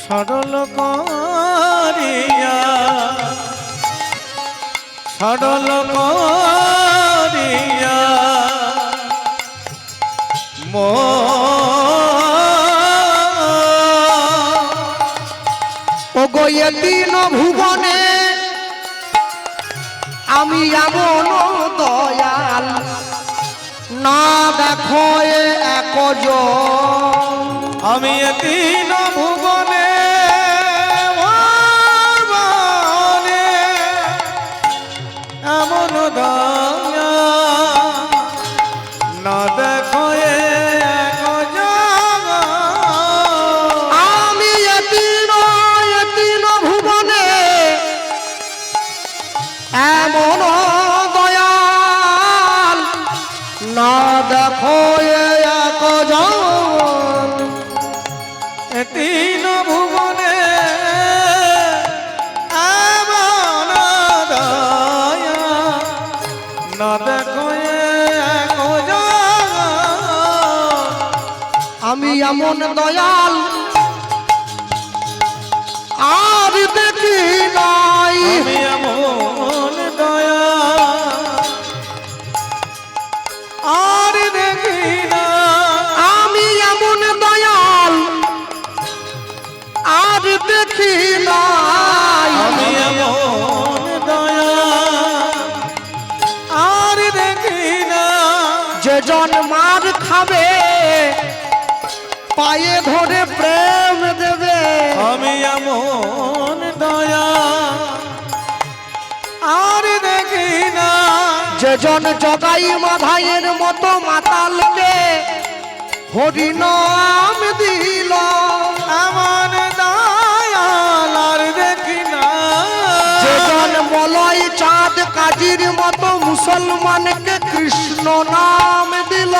সরল করিয়া, সরল করিয়া ওগো এ তিন ভুবনে আমি এমন দয়াল না দেখো একজন। আমি তিন ভুবনে ভুবনে এমন দয়া না দেখো আমি এ তিন ভুবনে এমন দয়াল না দেখো একজন। তিন ভুবনে এমন দয়া না দেখো আমি এমন দয়াল আর দেখি নাই। আমি এমন দয়া আর দেখি না। আমি এমন দয়াল আর দেখি নাই। আমি এমন দয়া আর দেখি না। যে জন মার খাবে পায়ে ধরে প্রেম দেবে। আমি এমন দয়া আর দেখি না। যে জন জগাই মাধাইয়ের মতো মাতালকে হরিনাম দিল। এমন দয়াল আর দেখি না। যে জন মলয় চাঁদ কাজীর মতো মুসলমানকে কৃষ্ণ নাম দিল।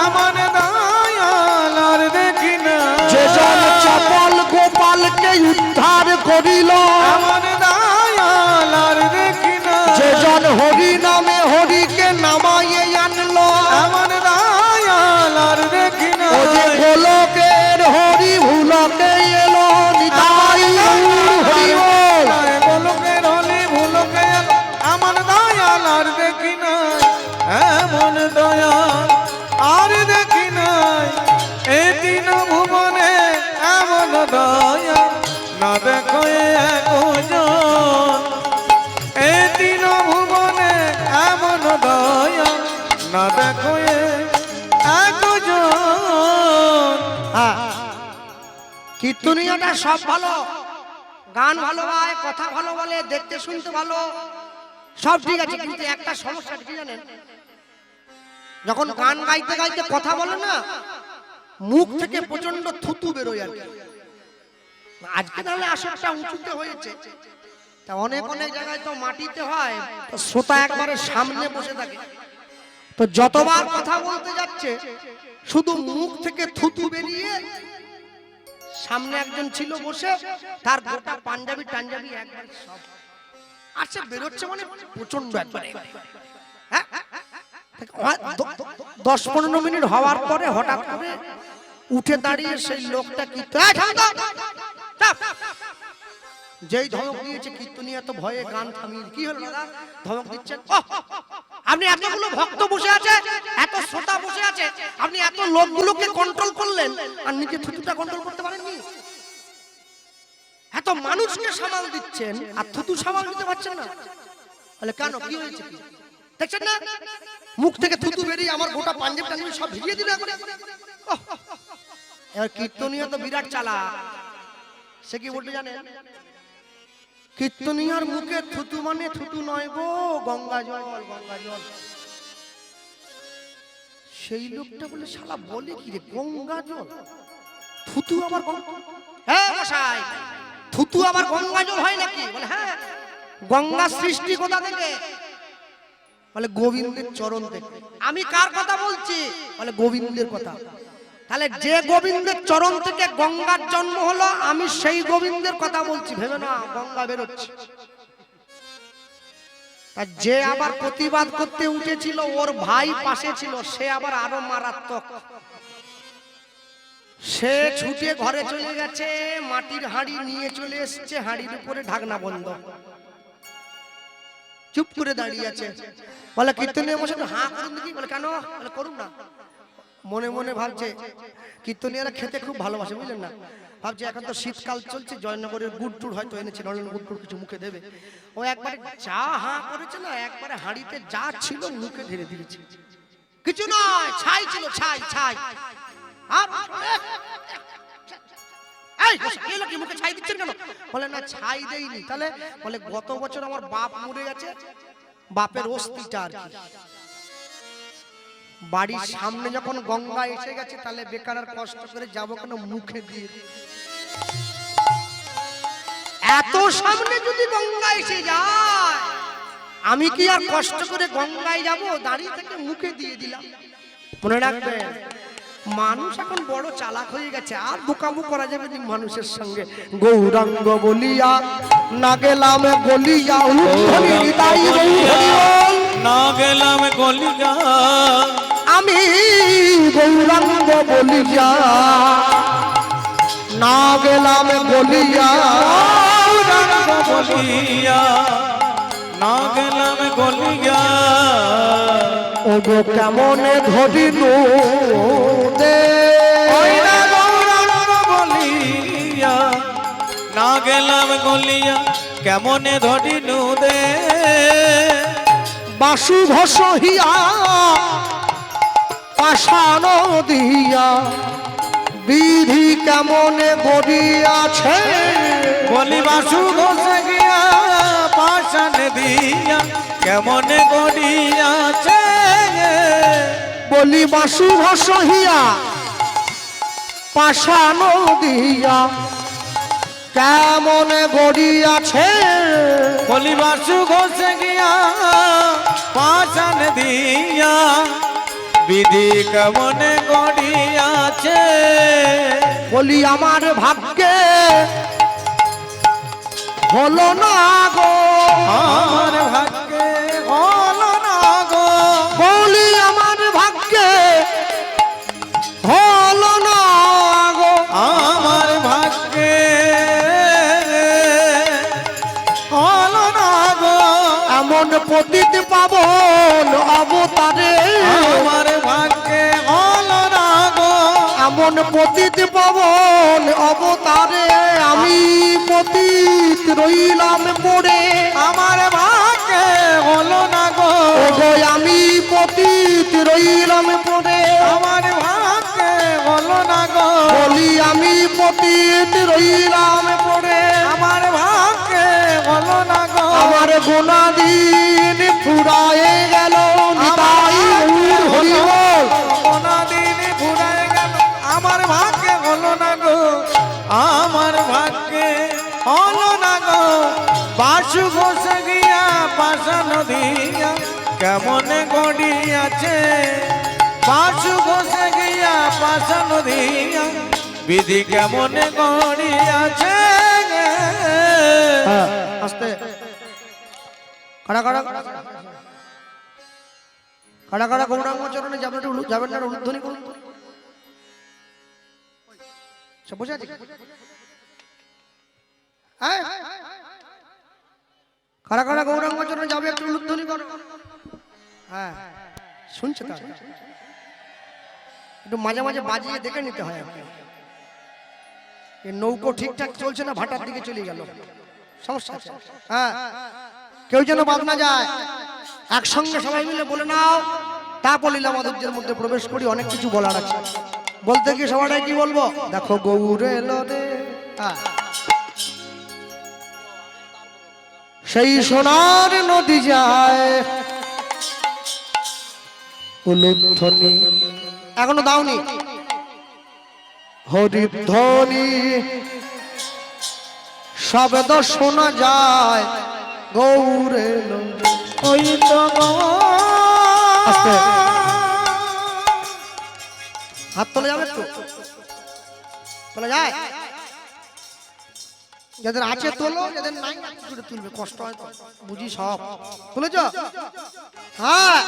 এমন দয়াল আর দেখি না। যে জন চপল গোপালকে উদ্ধার করিল। এমন দয়াল আর দেখি না। যে জন হরি নামে হরিকে নামাইয়ে আনলো। এমন দয়াল আর দেখি না। ও যে গোলকের হরি ভুলকে এলো নিতাই হরি বল। গোলকের হলি ভুলকে এলো। এমন দয়াল আর দেখি না। এমন দয়াল আর দেখি নাই। এই তিন ভুবনে এমন দয়া না দেখো একজন। এই তিন ভুবনে এমন দয়া না দেখো একজন। হ্যাঁ, কীর্তনীয়টা সব ভালো, গান ভালো গায়, কথা ভালো বলে, দেখতে শুনতে ভালো, সব ঠিক আছে, কিন্তু একটা সমস্যা কি জানেন? যখন গান গাইতে গাইতে কথা বলে না, মুখ থেকে প্রচন্ড থুতু বেরোয় আর কি। আজকে তাহলে আসরটা উঁচুতে হয়েছে, তা অনেক অনেক জায়গায় তো মাটিতে হয়, তো শ্রোতা একবারে সামনে বসে থাকে, তো যতবার কথা বলতে যাচ্ছে শুধু মুখ থেকে থুতু বেরিয়ে সামনে একজন ছিল বসে, তার গোটা পাঞ্জাবি টাঞ্জাবি একবার সব আচ্ছা বেরোচ্ছে, মানে প্রচন্ড একবারে। হ্যাঁ, 10-15 মিনিট হওয়ার পরে হঠাৎ করে উঠে দাঁড়িয়ে সেই লোকটা যেই ধমক দিয়েছে কীর্তনিয়া তো ভয়ে গান থামিয়ে, কি হলো দাদা ধমক দিচ্ছেন? আপনি এতগুলো ভক্ত বসে আছে, এত শ্রোতা বসে আছে, আপনি এত লোকগুলোকে কন্ট্রোল করলেন আর নিজে থুতুটা কন্ট্রোল করতে পারেননি? এত মানুষকে সামাল দিচ্ছেন আর থুতু সামাল দিতে পারছেন না, তাহলে কেন, কি হয়েছে? কি দেখছেন না মুখ থেকে থুতু বেরিয়ে আমার গোটা পাঞ্জাবি টাঞ্জাবি সব ভিজিয়ে দিল। এবার কীর্তনিয়া তো বিরাট চালাক, সে কি বলতে জানেন? কীর্তনিয়ার মুখে থুতু মানে থুতু নয় গো, গঙ্গা জল, গঙ্গা জল। সেই লোকটা বলে শালা বলে কি রে, গঙ্গা জল থুতু আবার? হ্যাঁ মশাই, থুতু আবার গঙ্গা জল হয় নাকি? বলে হ্যাঁ। গঙ্গা সৃষ্টি কোথা থেকে? বলে গোবিন্দের চরণ থেকে। আমি কার কথা বলছি? বলে গোবিন্দের কথা। তাহলে যে গোবিন্দের চরণ থেকে গঙ্গার জন্ম হলো, আমি সেই গোবিন্দের কথা বলছি, ভেবে না গঙ্গা বেরোচ্ছে। আর যে আবার প্রতিবাদ করতে উঠেছিল, ওর ভাই পাশে ছিল, সে আবার আরো মারাত্মক। সে ছুটে ঘরে চলে গেছে, মাটির হাঁড়ি নিয়ে চলে এসেছে, হাঁড়ির উপরে ঢাকনা বন্ধ, চুপ করে দাঁড়িয়ে আছে। বলে কীর্তনিয়া মশাই হাঁ করুন দেখি। বলে কেন? বলে করুন না। মনে মনে ভাবছে, কীর্তনিয়ারা খেতে খুব ভালোবাসে, বুঝলেন না? ভাবছে এখন তো শীতকাল চলছে, জয়নগরের গুড় টুড় হয়তো এনেছে, নলেন গুড় টুড় কিছু মুখে দেবে। ও একবারে যা হাঁ করেছে না, একবারে হাঁড়িতে যা ছিল মুখে ঢেলে দিয়েছে। কিছু নয়, ছাই ছিল, ছাই ছাই। আর কি মুখে ছাই দিচ্ছেন কেন? বলে না ছাই দেইনি। তাহলে বলে গত বছর আমার বাপ মরে গেছে, বাপের অস্থিটা আর কি। বাড়ির সামনে যখন গঙ্গা এসে গেছে, তাহলে বেকার আর কষ্ট করে যাবো কেন, মুখে দিয়ে। এত সামনে যদি গঙ্গা এসে যায়, আমি কি আর কষ্ট করে গঙ্গায় যাব? দাঁড়িয়ে থেকে মুখে দিয়ে দিলাম। মনে রাখবেন, মানুষ এখন বড় চালাক হয়ে গেছে, আর বোকামো করা যাবে না মানুষের সঙ্গে। গৌরাঙ্গ বলিয়া না গেলাম গলিয়া, না গেলাম গলিয়া, আমি গৌরাঙ্গ বলিয়া না গেলাম গলিয়া, গৌরাঙ্গ বলিয়া না গেলাম গলিয়া, ও গো কেমনে ধরিনু দে, গৌরাঙ্গ বলিয়া না গেলাম গলিয়া, কেমনে ধরিনু দে, বাসু ভসহিয়া পাষাণ দিয়া, বিধি কেমনে গড়িয়াছে। বলি বাসু ঘষে গিয়া পাষাণ দিয়া, কেমনে গড়িয়াছে। বলি বাসু ভসহিয়া পাষাণ দিয়া, কেমনে গড়িয়াছে। বলি বাসু ঘষে গিয়া পাষাণ দিয়া, বিধি কেমনে গড়িয়াছে। বলি আমার ভাগ্যে হলো না গো, আমার ভাগ্যে হলো না গো, বলি আমার ভাগ্যে হলো না গো, আমার ভাগ্যে হলো না গো, এমন পতিত পাবন অবতারে, আমার ভাগ্যে হলো না গো, এমন পতিত পাবন অবতারে, আমি পতিত রইলাম পড়ে, আমার ভাগ্যে হলো না গো, আমি পতিত রইলাম পড়ে, আমার ভাগ্যে হলো না গো, বলি আমি পতিত রইলাম পড়ে, আমার ভাগ্যে হলো না গো, আমার গুণাদিন ফুরায়ে গেল, নিতাই গৌর হরি বল। কোনদিন ফুরায় গেল, আমার ভাগ্যে হলো না গো, আমার ভাগ্যে হলো না গো, বাসু ঘষে গিয়া পাষাণ দিয়া, কেমনে গড়িয়াছে। বাসু ঘষে গিয়া পাষাণ দিয়া, বিধি কেমন গড়িয়াছে হ্যাঁ আস্তে কাড়া কাড়া কাড়া কাড়া গৌরাঙ্গ চরণে যাবেন যাবেন না উলুধ্বনি করুন সব বুঝে আছে হ্যাঁ কাড়া কাড়া গৌরাঙ্গ চরণে যাবে একটু উলুধ্বনি করো হ্যাঁ শুনছে তার একটু মাঝে মাঝে বাজিয়ে দেখে নিতে হয় এই নৌকো ঠিকঠাক চলছে না ভাটার দিকে চলে গেল সমস্যা আছে হ্যাঁ কেউ যেন বাদ না যায় একসঙ্গে সবাই মিলে বলে নাও তারপর লীলা মাধুর্যের মধ্যে প্রবেশ করি অনেক কিছু বলার আছে বলতে কি সবাই কি বলবো দেখো গৌর এলো রে সেই সোনার নদী যায় উলুধ্বনি এখনো দাওনি হরিধ্বনি শব্দ শোনা যায় গৌর এলো ওই তো আস্তে হাত তোলা যাবে একটু তোলা যায় যাদের আছে তোলো যাদের নাই করে তুলবে কষ্ট হয় তো বুঝি সব তুলেছ হ্যাঁ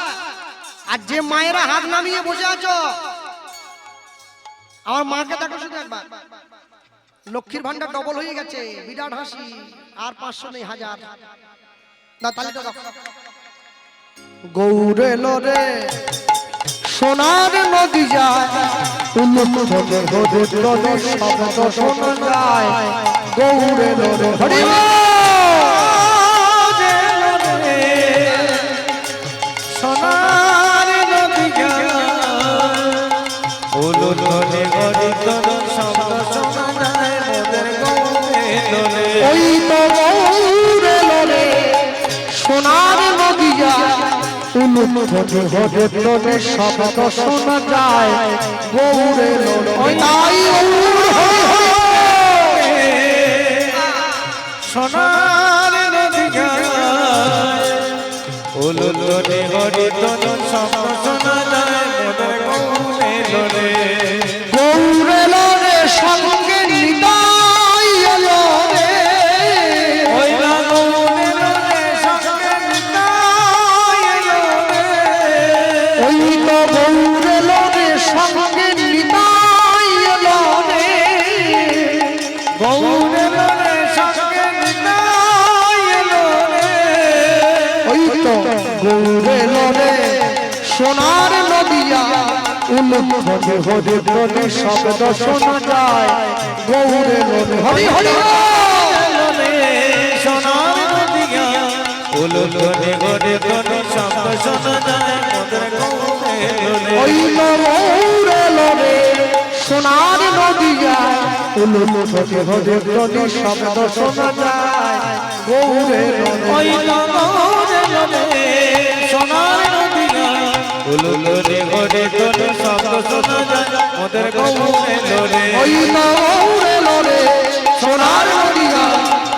আর যে মায়েরা হাত নামিয়ে বসে আছো আমার মাকে দেখো শুধু একবার লক্ষ্মীর ভান্ডার ডবল হয়ে গেছে বিরাট হাসি আর 500 নেই 1000 না তালিটা দেখো গৌর এলো রে সোনার নদী যায় উলুধ্বনি হরিধ্বনি শব্দ শোনা যায় গৌর এলো রে হরি সোনার নদী উলুধ্বনি হরিধ্বনি শব্দ শোনা যায় মোদের গৌরে লোরে ওই তো গৌর এলো রে সোনার নদী যায় উলুধ্বনি হরিধ্বনি শব্দ শোনা যায় গৌর এলো রে তাই সোনার নদী উলুধ্বনি হরিধ্বনি শব্দ শোনা যায় মোদের গৌরে লোরে গৌর এলো রে সঙ্গে নিতাই এলো রে ওই গৌরে লোরে সঙ্গে নিতাই এলো রে ওই তো গৌর এলো রে সঙ্গে নিতাই এলো রে গৌরে লোরে সঙ্গে নিতাই এলো রে ওই তো গৌর এলো রে সোনার নদিয়া উলুধ্বনি হরিধ্বনি শব্দ শোনা যায় গৌর এলো রে হরি হরি সোনার নদিয়া উলুধ্বনি হরিধ্বনি শব্দ শোনা যায় মোদের গৌরে লোরে ওই তো গৌর এলো রে সোনার নদিয়া উলুধ্বনি হরিধ্বনি শব্দ শোনা যায় গৌর এলো রে ওই তো গৌরে লোরে সোনার নদিয়া উলুধ্বনি হরিধ্বনি শব্দ শোনা যায় মোদের গৌরে লোরে ওই তো গৌর এলো রে সোনার নদিয়া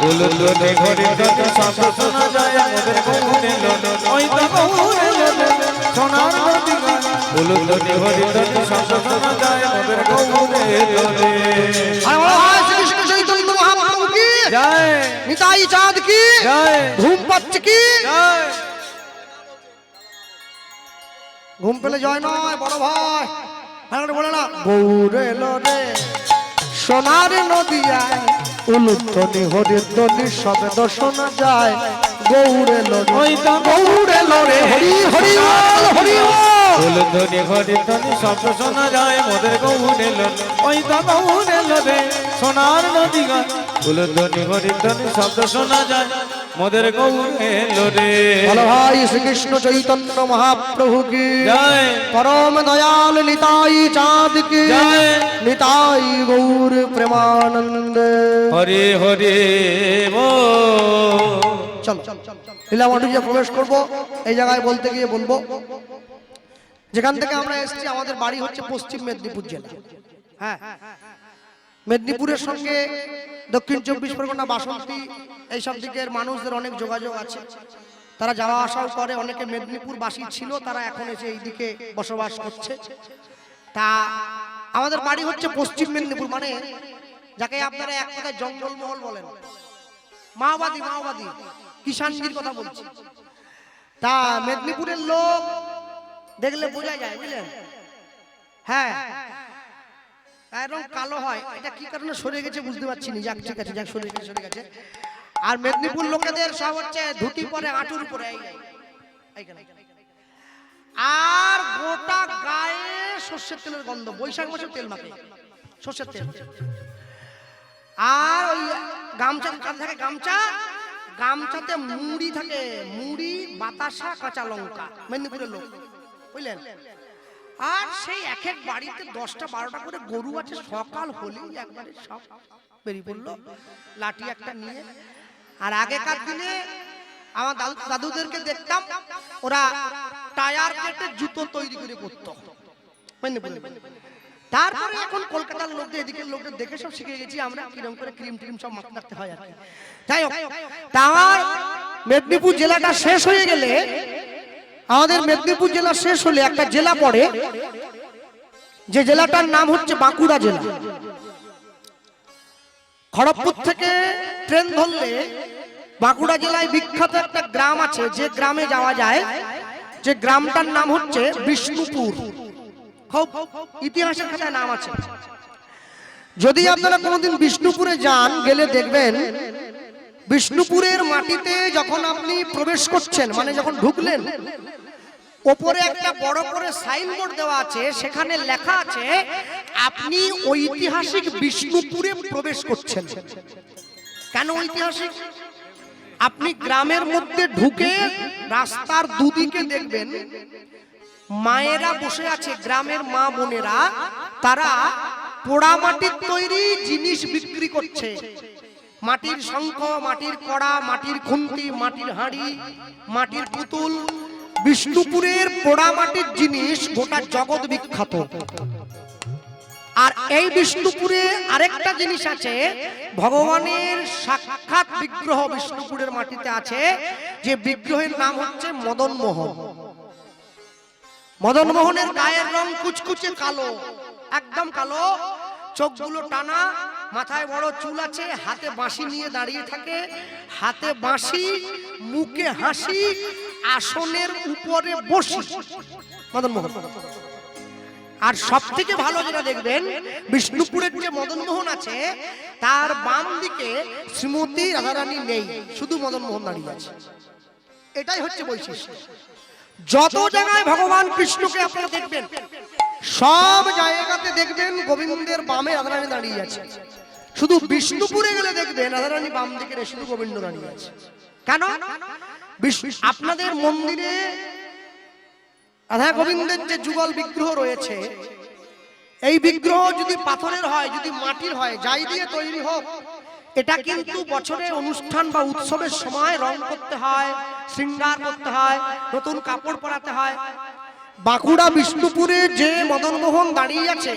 উলুধ্বনি হরিধ্বনি শব্দ শোনা যায় মোদের গৌরে লোরে ওই তো গৌরে লোরে সোনার নদিয়া উলুধ্বনি হরিধ্বনি শব্দ শোনা যায় মোদের গৌরে লোরে আর বলো হয় শ্রীকৃষ্ণ চৈতন্য মহাপ্রভু কি জয় নিতাই চাঁদ কি জয় ঘুম পাচ্ছে কি জয় ঘুম পেলে জয় নয় বড় ভাই ভালো বলে না গৌর এলো রে সোনার নদিয়ায় উলুধ্বনি হরিধ্বনি শব্দ শোনা যায় গৌর এলো রে ওই তো গৌর এলো রে হরি হরি বল হরি বল উলুধ্বনি হরিধ্বনি শব্দ শোনা যায় মোদের গৌরে লোরে ওই তো গৌরে লোরে সোনার নদী গান উলুধ্বনি হরিধ্বনি শব্দ শোনা যায় মোদের গৌরে লোরে বলো ভাই শ্রীকৃষ্ণ চৈতন্য মহাপ্রভু কি জয় পরম দয়াল নিতাই চাঁদ কি জয় নিতাই গৌর প্রেমানন্দ হরে হরে চলো লীলা মাধুর্যে প্রবেশ করব এই জায়গায় বলতে গিয়ে বলবো যেখান থেকে আমরা এসেছি আমাদের বাড়ি হচ্ছে পশ্চিম মেদিনীপুর জেলা হ্যাঁ মেদিনীপুরের সঙ্গে দক্ষিণ 24 পরগনা বাসন্তী এইসব দিকের মানুষদের অনেক যোগাযোগ আছে তারা যাওয়া আসাও করে অনেকে মেদিনীপুর বাসী ছিল তারা এখন এসে এইদিকে বসবাস করছে তা আমাদের বাড়ি হচ্ছে পশ্চিম মেদিনীপুর, মানে যাকে আপনারা এক কথায় জঙ্গলমহল বলেন, মাওবাদী মাওবাদী কিষাণজির কথা বলছি। তা মেদিনীপুরের লোক দেখলে বোঝা যায়, বুঝলেন? হ্যাঁ, একদম কালো হয়। এটা কি কারণে সরে গেছে বুঝতে পারছি না। যাক ঠিক আছে, যাক সরে গেছে। আর মেদিনীপুর লোকেদের সব হচ্ছে ধুতি পরে হাঁটুর উপরে, এইখানে। আর গোটা গায়ে সর্ষের তেলের গন্ধ, বৈশাখ মাসে তেল মাখে সর্ষের তেল। আর ওই গামছা থাকে, গামছাতে মুড়ি থাকে, মুড়ি, বাতাসা, কাঁচা লঙ্কা, মেদিনীপুরের লোক, বুঝলেন? আর সেই এক এক বাড়িতে 10টা 12টা করে গরু আছে। সকাল হলেই একবারে সব বেরিয়ে পড়লো লাঠি একটা নিয়ে। আর আগেকার দিনে আমার দাদুদেরকে দেখতাম ওরা টায়ার কেটে জুতো তৈরি করে পরতো মেদিনীপুরে। তারপরে এখন কলকাতার লোকদের, এদিকের লোকদের দেখে সব শিখে গেছি আমরা কিরকম করে ক্রিম ট্রিম সব মাখতে হয় আর কি। যাই হোক, তার মেদিনীপুর জেলাটা শেষ হয়ে গেলে, আমাদের মেদিনীপুর জেলা শেষ হলে একটা জেলা পড়ে, যে জেলাটার নাম হচ্ছে বাঁকুড়া জেলা। খড়গপুর থেকে ট্রেন ধরলে বাঁকুড়া জেলায় বিখ্যাত একটা গ্রাম আছে, যে গ্রামে যাওয়া যায়, যে গ্রামটার নাম হচ্ছে বিষ্ণুপুর। খুব ইতিহাসের খাতায় নাম আছে। যদি আপনারা কোনোদিন বিষ্ণুপুরে যান, গেলে দেখবেন বিষ্ণুপুরের মাটিতে যখন আপনি প্রবেশ করছেন, মানে যখন ঢুকলেন, ওপরে একটা বড় করে সাইনবোর্ড দেওয়া আছে, সেখানে লেখা আছে আপনি ঐতিহাসিক বিষ্ণুপুরে প্রবেশ করছেন। কেন ঐতিহাসিক? আপনি গ্রামের মধ্যে ঢুকে রাস্তার দুদিকে দেখবেন মায়েরা বসে আছে, গ্রামের মা বোনেরা, তারা পোড়া মাটির তৈরি জিনিস বিক্রি করছে। মাটির শঙ্খ, মাটির কড়া, মাটির খুন্তি, মাটির হাঁড়ি, মাটির পুতুল। বিষ্ণুপুরের পোড়া মাটির জিনিস গোটা জগৎ বিখ্যাত। আর এই বিষ্ণুপুরে আরেকটা জিনিস আছে, ভগবানের সাক্ষাৎ বিগ্রহ বিষ্ণুপুরের মাটিতে আছে, যে বিগ্রহের নাম হচ্ছে মদন মোহন। মদন মোহনের গায়ের রং কুচকুচে কালো, একদম কালো, চোখগুলো টানা, মাথায় বড় চুল আছে, হাতে বাঁশি নিয়ে দাঁড়িয়ে থাকে, হাতে বাঁশি, মুখে হাসি, আসনের উপরে বসি, মদন মোহন। আর সব থেকে ভালো যেটা দেখবেন, বিষ্ণুপুরের যে মদন মোহন আছে, তার বাম দিকে শ্রীমতী রাধারানী নেই, শুধু মদন মোহন দাঁড়িয়ে আছে। এটাই হচ্ছে বৈশিষ্ট্য। যত জায়গায় ভগবান কৃষ্ণকে আপনারা দেখবেন, সব জায়গাতে দেখবেন গোবিন্দের বামে রাধারানী দাঁড়িয়ে আছে। শুধু বিষ্ণুপুরে গেলে দেখবেন রাধারানী বাম দিকে, শুধু গোবিন্দ দাঁড়িয়ে আছে। কেন? আপনাদের মন্দিরে রাধা গোবিন্দের যে যুগল বিগ্রহ রয়েছে, এই বিগ্রহ যদি পাথরের হয়, যদি মাটির হয়, যাই দিয়ে তৈরি হোক, এটা কিন্তু বছরের অনুষ্ঠান বা উৎসবের সময় রং করতে হয়, শৃঙ্গার করতে হয়, নতুন কাপড় পরাতে হয়। বাঁকুড়া বিষ্ণুপুরে যে মদন মোহন দাঁড়িয়ে আছে,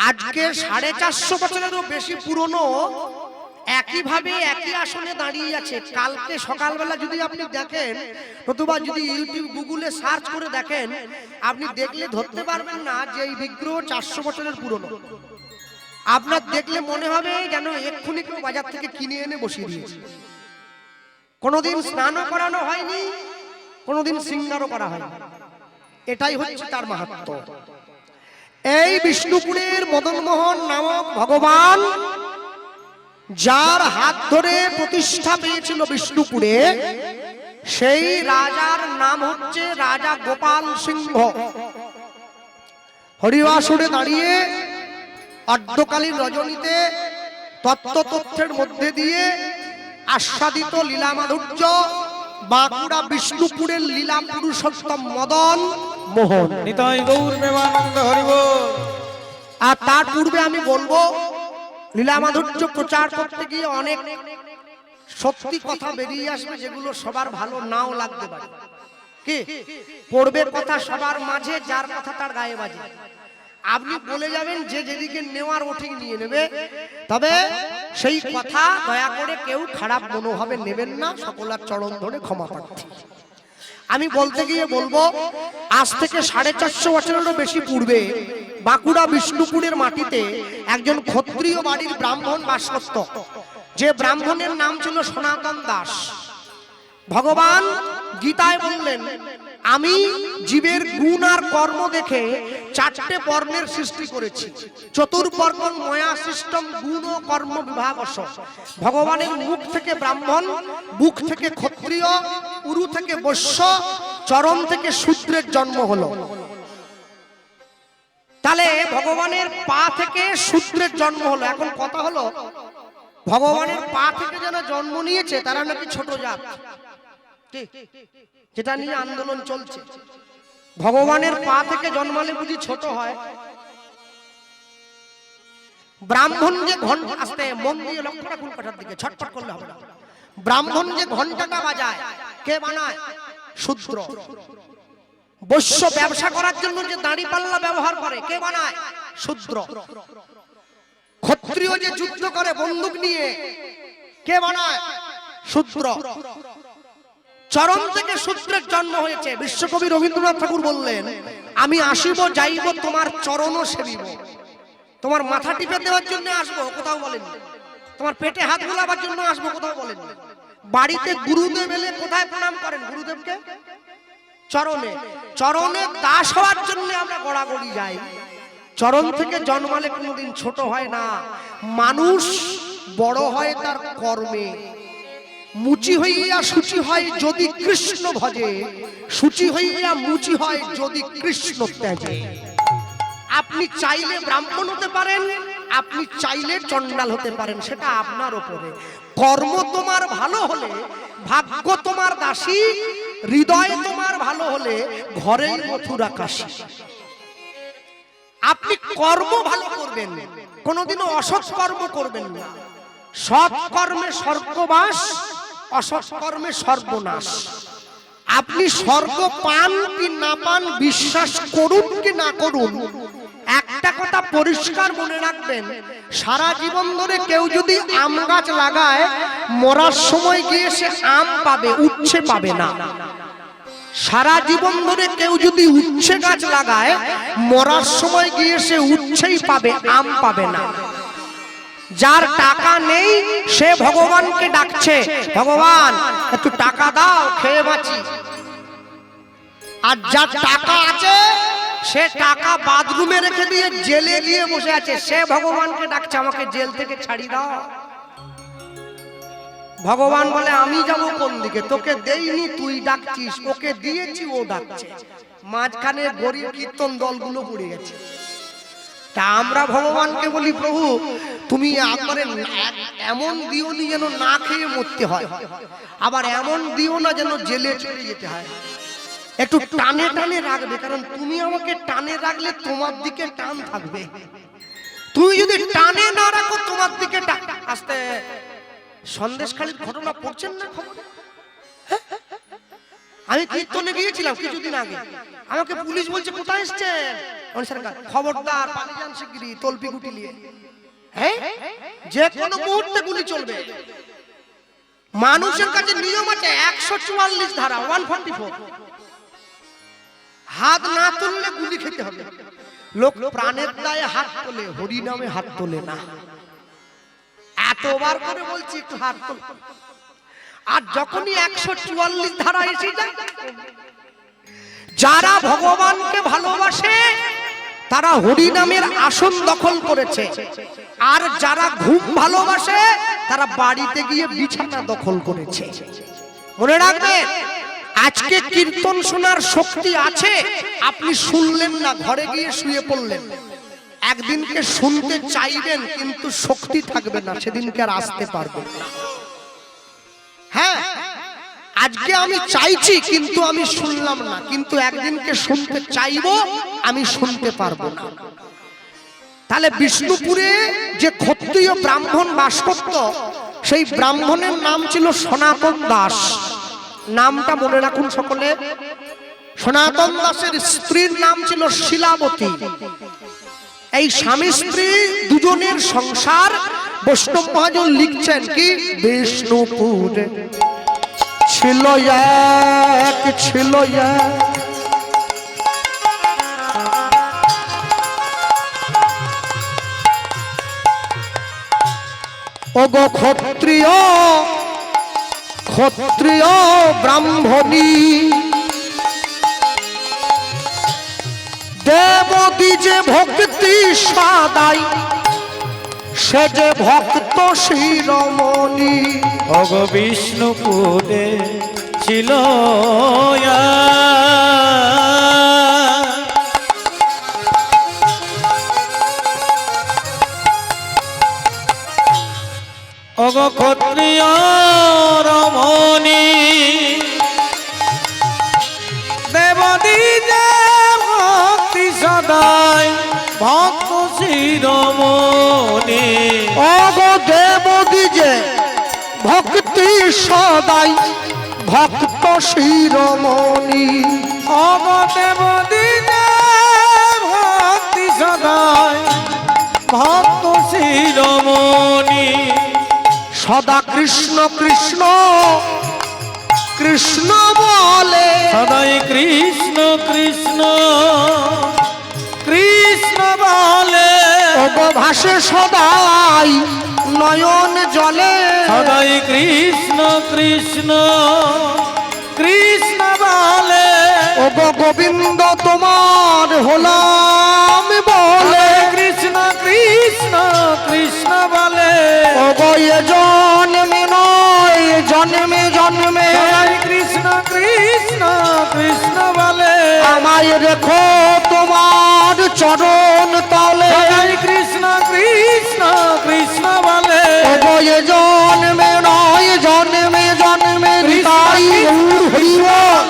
আজকে 450 বছরেরও বেশি পুরনো, একইভাবে একই আসনে দাঁড়িয়ে আছে। কালকে সকালবেলা যদি আপনি দেখেন, নতুবা যদি ইউটিউব গুগলে সার্চ করে দেখেন, আপনি দেখলে ধরতে পারবেন না যে এই বিগ্রহ 400 বছরের পুরনো। আপনার দেখলে মনে হবে যেন এক্ষুনি কেউ বাজার থেকে কিনে এনে বসিয়ে দিয়েছে। কোনোদিন স্নানও করানো হয়নি, কোনোদিন শৃঙ্গারও করা হয়নি। এটাই হচ্ছে তার মাহাত্ম্য। এই বিষ্ণুপুরের মদন মোহন নামক ভগবান, যার হাত ধরে প্রতিষ্ঠা পেয়েছিল বিষ্ণুপুরে, সেই রাজার নাম হচ্ছে রাজা গোপাল সিংহ। হরিবাসরে দাঁড়িয়ে অর্ধকালীন রজনীতে তত্ত্বের মধ্যে দিয়ে আস্বাদিত লীলা মাধুর্য বাঁকুড়া বিষ্ণুপুরের লীলা পুরুষোত্তম মদন মোহন। নিতাই গৌর প্রেমানন্দ হরি বল। আর তার পূর্বে আমি বলবো, লীলা মাধুর্য প্রচার করতে গিয়ে অনেক সত্যি কথা বেরিয়ে আসবে, যেগুলো সবার ভালো নাও লাগতে পারে। কি পড়বে কথা সবার মাঝে, যার কথা তার গায়ে বাজে। আপনি বলে যাবেন, যে যেদিকে নেওয়ার ও ঠিক নিয়ে নেবে, তবে সেই কথা দয়া করে কেউ খারাপ মনোভাবে নেবেন না। সকলের চরণ ধরে ক্ষমা প্রার্থী। আমি বলতে গিয়ে বলবো, আজ থেকে 450 বছরেরও বেশি পূর্বে বাঁকুড়া বিষ্ণুপুরের মাটিতে একজন ক্ষত্রিয় বাড়ির ব্রাহ্মণ বাস করত, যে ব্রাহ্মণের নাম ছিল সনাতন দাস। ভগবান গীতায় বললেন, আমি জীবের গুণ আর কর্ম দেখে 4টে বর্ণের সৃষ্টি করেছি। চতুর্বর্ণ ময়া সৃষ্টম গুণ ও কর্ম বিভাগস। ভগবানের মুখ থেকে ব্রাহ্মণ, বুক থেকে ক্ষত্রিয়, উরু থেকে বৈশ্য, চরণ থেকে শূদ্রের জন্ম হলো। তাহলে ভগবানের পা থেকে শূদ্রের জন্ম হলো। এখন কথা হলো, ভগবানের পা থেকে যারা জন্ম নিয়েছে তারা নাকি ছোট জাত, যেটা নিয়ে আন্দোলন চলছে। ভগবানের পা থেকে জন্মালে বুঝি ছোট হয়? ব্রাহ্মণ যে ঘন্টা, আসতে মন দিয়ে লক্ষ্য রাখুন, কথার দিকে ছটফট করলে হবে না। ব্রাহ্মণ যে ঘন্টাটা বাজায়, কে বানায়? শূদ্র। বৈশ্য ব্যবসা করার জন্য যে দাড়ি পাল্লা ব্যবহার করে, কে বানায়? শূদ্র। ক্ষত্রিয় যে যুদ্ধ করে বন্দুক নিয়ে, কে বানায়? শূদ্র। চরণ থেকে শূদ্রের জন্ম হয়েছে। বিশ্বকবি রবীন্দ্রনাথ ঠাকুর বললেন, আমি আসিব যাইব তোমার চরণ সেবিব। তোমার মাথা টিপে দেওয়ার জন্য আসবো, কোথাও বলেননি। তোমার পেটে হাত গোলাবার জন্য আসবো, কোথাও বলেননি। বাড়িতে গুরুদেব এলে কোথায় প্রণাম করেন? গুরুদেবকে চরণে। চরণে দাস হওয়ার জন্য আমরা গড়াগড়ি যাই। চরণ থেকে জন্মালে কোনোদিন ছোট হয় না। মানুষ বড় হয় তার কর্মে। মুচি হইয়া সূচি হয় যদি কৃষ্ণ ভজে, সূচি হইয়া মুচি হয় যদি কৃষ্ণ ত্যাজে। আপনি চাইলে ব্রাহ্মণ হতে পারেন, আপনি চাইলে চণ্ডাল হতে পারেন, সেটা আপনার উপরে। কর্ম তোমার ভালো হলে ভাগ্য তোমার দাসী, হৃদয় তোমার ভালো হলে ঘরেই মথুরা কাশী। আপনি কর্ম ভালো করবেন, কোনোদিনও অসৎ কর্ম করবেন না। সৎ কর্মে স্বর্গবাস, অসৎ কর্মে সর্বনাশ। আপনি স্বর্গ পান কি না পান, বিশ্বাস করুন কি না করুন, একটা কথা পরিষ্কার মনে রাখবেন, সারা জীবন ধরে কেউ যদি আম গাছ লাগায়, মরার সময় গিয়ে সে আম পাবে, উচ্ছে পাবে না। সারা জীবন ধরে কেউ যদি উচ্ছে গাছ লাগায়, মরার সময় গিয়ে সে উচ্ছেই পাবে, আম পাবে না। যার টাকা নেই সে ভগবানকে ডাকছে, ভগবান একটু টাকা দাও, খেয়ে বাঁচি। আর যার টাকা আছে সে টাকা বাথরুমে রেখে দিয়ে জেলে গিয়ে বসে আছে, সে ভগবানকে ডাকছে, আমাকে জেল থেকে ছাড়ি দাও। ভগবান বলে, আমি যাব কোন দিকে? তোকে দেইনি, তুই ডাকছিস, ওকে দিয়েছি, ও ডাকছে। মাঝখানে গরিব কীর্তন দলগুলো পড়ে গেছে। তা আমরা ভগবানকে বলি, প্রভু তুমি একবারে এমন দিও নি যেন না খেয়ে মরতে হয়, আবার এমন দিও না যেন জেলে চলে যেতে হয়। একটু টানে টানে রাখবে, কারণ তুমি আমাকে টানে রাখলে তোমার দিকে টান থাকবে। তুমি যদি টানে না রাখো তোমার দিকে টান। আস্তে সন্দেশখালীর ঘটনা পড়ছেন না খবর? আমি কীর্তনে গিয়েছিলাম কিছুদিন আগে, আমাকে পুলিশ বলছে, কোথায় এসছেন? খবরদার পালিয়ে যান শিগগিরই, তলপি গুটি নিয়ে। হ্যাঁ, যে কোনো মুহূর্তে গুলি চলবে। মানুষের কাছে নিয়ম আছে, 144 ধারা, 144। হাত না তুললে গুলি খেতে হবে। লোক প্রাণের দায়ে হাত তোলে, হরি নামে হাত তোলে না। এতবার করে বলছি একটু হাত তোল। আর যখনই 144 ধারা এসে যায়, যারা ভগবানকে ভালোবাসে তারা হরি নামের আসন দখল করেছে, আর যারা ঘুম ভালোবাসে তারা বাড়িতে গিয়ে বিছানা দখল করেছে। মনে রাখবেন, আজকে কীর্তন শোনার শক্তি আছে, আপনি শুনলেন না, ঘরে গিয়ে শুয়ে পড়লেন। একদিনকে শুনতে চাইবেন কিন্তু শক্তি থাকবে না, সেদিনকে আর আসতে পারবেন না। হ্যাঁ, আজকে আমি চাইছি কিন্তু আমি শুনলাম না, কিন্তু একদিনকে শুনতে চাইবো, আমি শুনতে পারবো না। তাহলে বিষ্ণুপুরে যে ক্ষত্রিয় ব্রাহ্মণ বাস করত, সেই ব্রাহ্মণের নাম ছিল সনাতন দাস। নামটা মনে রাখুন সকলে। সনাতন দাসের স্ত্রীর নাম ছিল শিলাবতী। এই স্বামী স্ত্রী দুজনের সংসার বৈষ্ণব মহাজন লিখছেন কি, বিষ্ণুপুর ছিল এক, ছিল এক। ওগো ক্ষত্রিয়, ক্ষত্রিয় ব্রাহ্মণী, দেবতী যে ভক্তি সদাই, সে যে ভক্ত শিরোমণি। অগ বিষ্ণুপুরে ছিল অগ ক্ষত্রিয় রমণী, দেবতী যে ভক্তি সদাই, ভক্ত শিরোমণি। ওগো দেবতী যে ভক্তি সদাই, ভক্ত শিরোমণি। অগ দেবতী যে ভক্তি সদাই, ভক্ত শিরোমণি। সদা কৃষ্ণ কৃষ্ণ কৃষ্ণ বলে, সদাই কৃষ্ণ কৃষ্ণ কৃষ্ণ বলে। ওগো ভাসে সদাই নয়ন জলে, সদাই কৃষ্ণ কৃষ্ণ কৃষ্ণ বলে। ওগো গোবিন্দ তোমার হলাম বলে, কৃষ্ণ কৃষ্ণ কৃষ্ণ বলে। ওগো এ জন্মে নয় জন্মে জন্মে, সদাই কৃষ্ণ কৃষ্ণ কৃষ্ণ বলে। আমায় রেখো তোমার চরণ তলে, সদাই কৃষ্ণ কৃষ্ণ কৃষ্ণ বলে। ওগো এ জন্মে নয় জন্মে জন্মে, তাই গৌর হরি বল।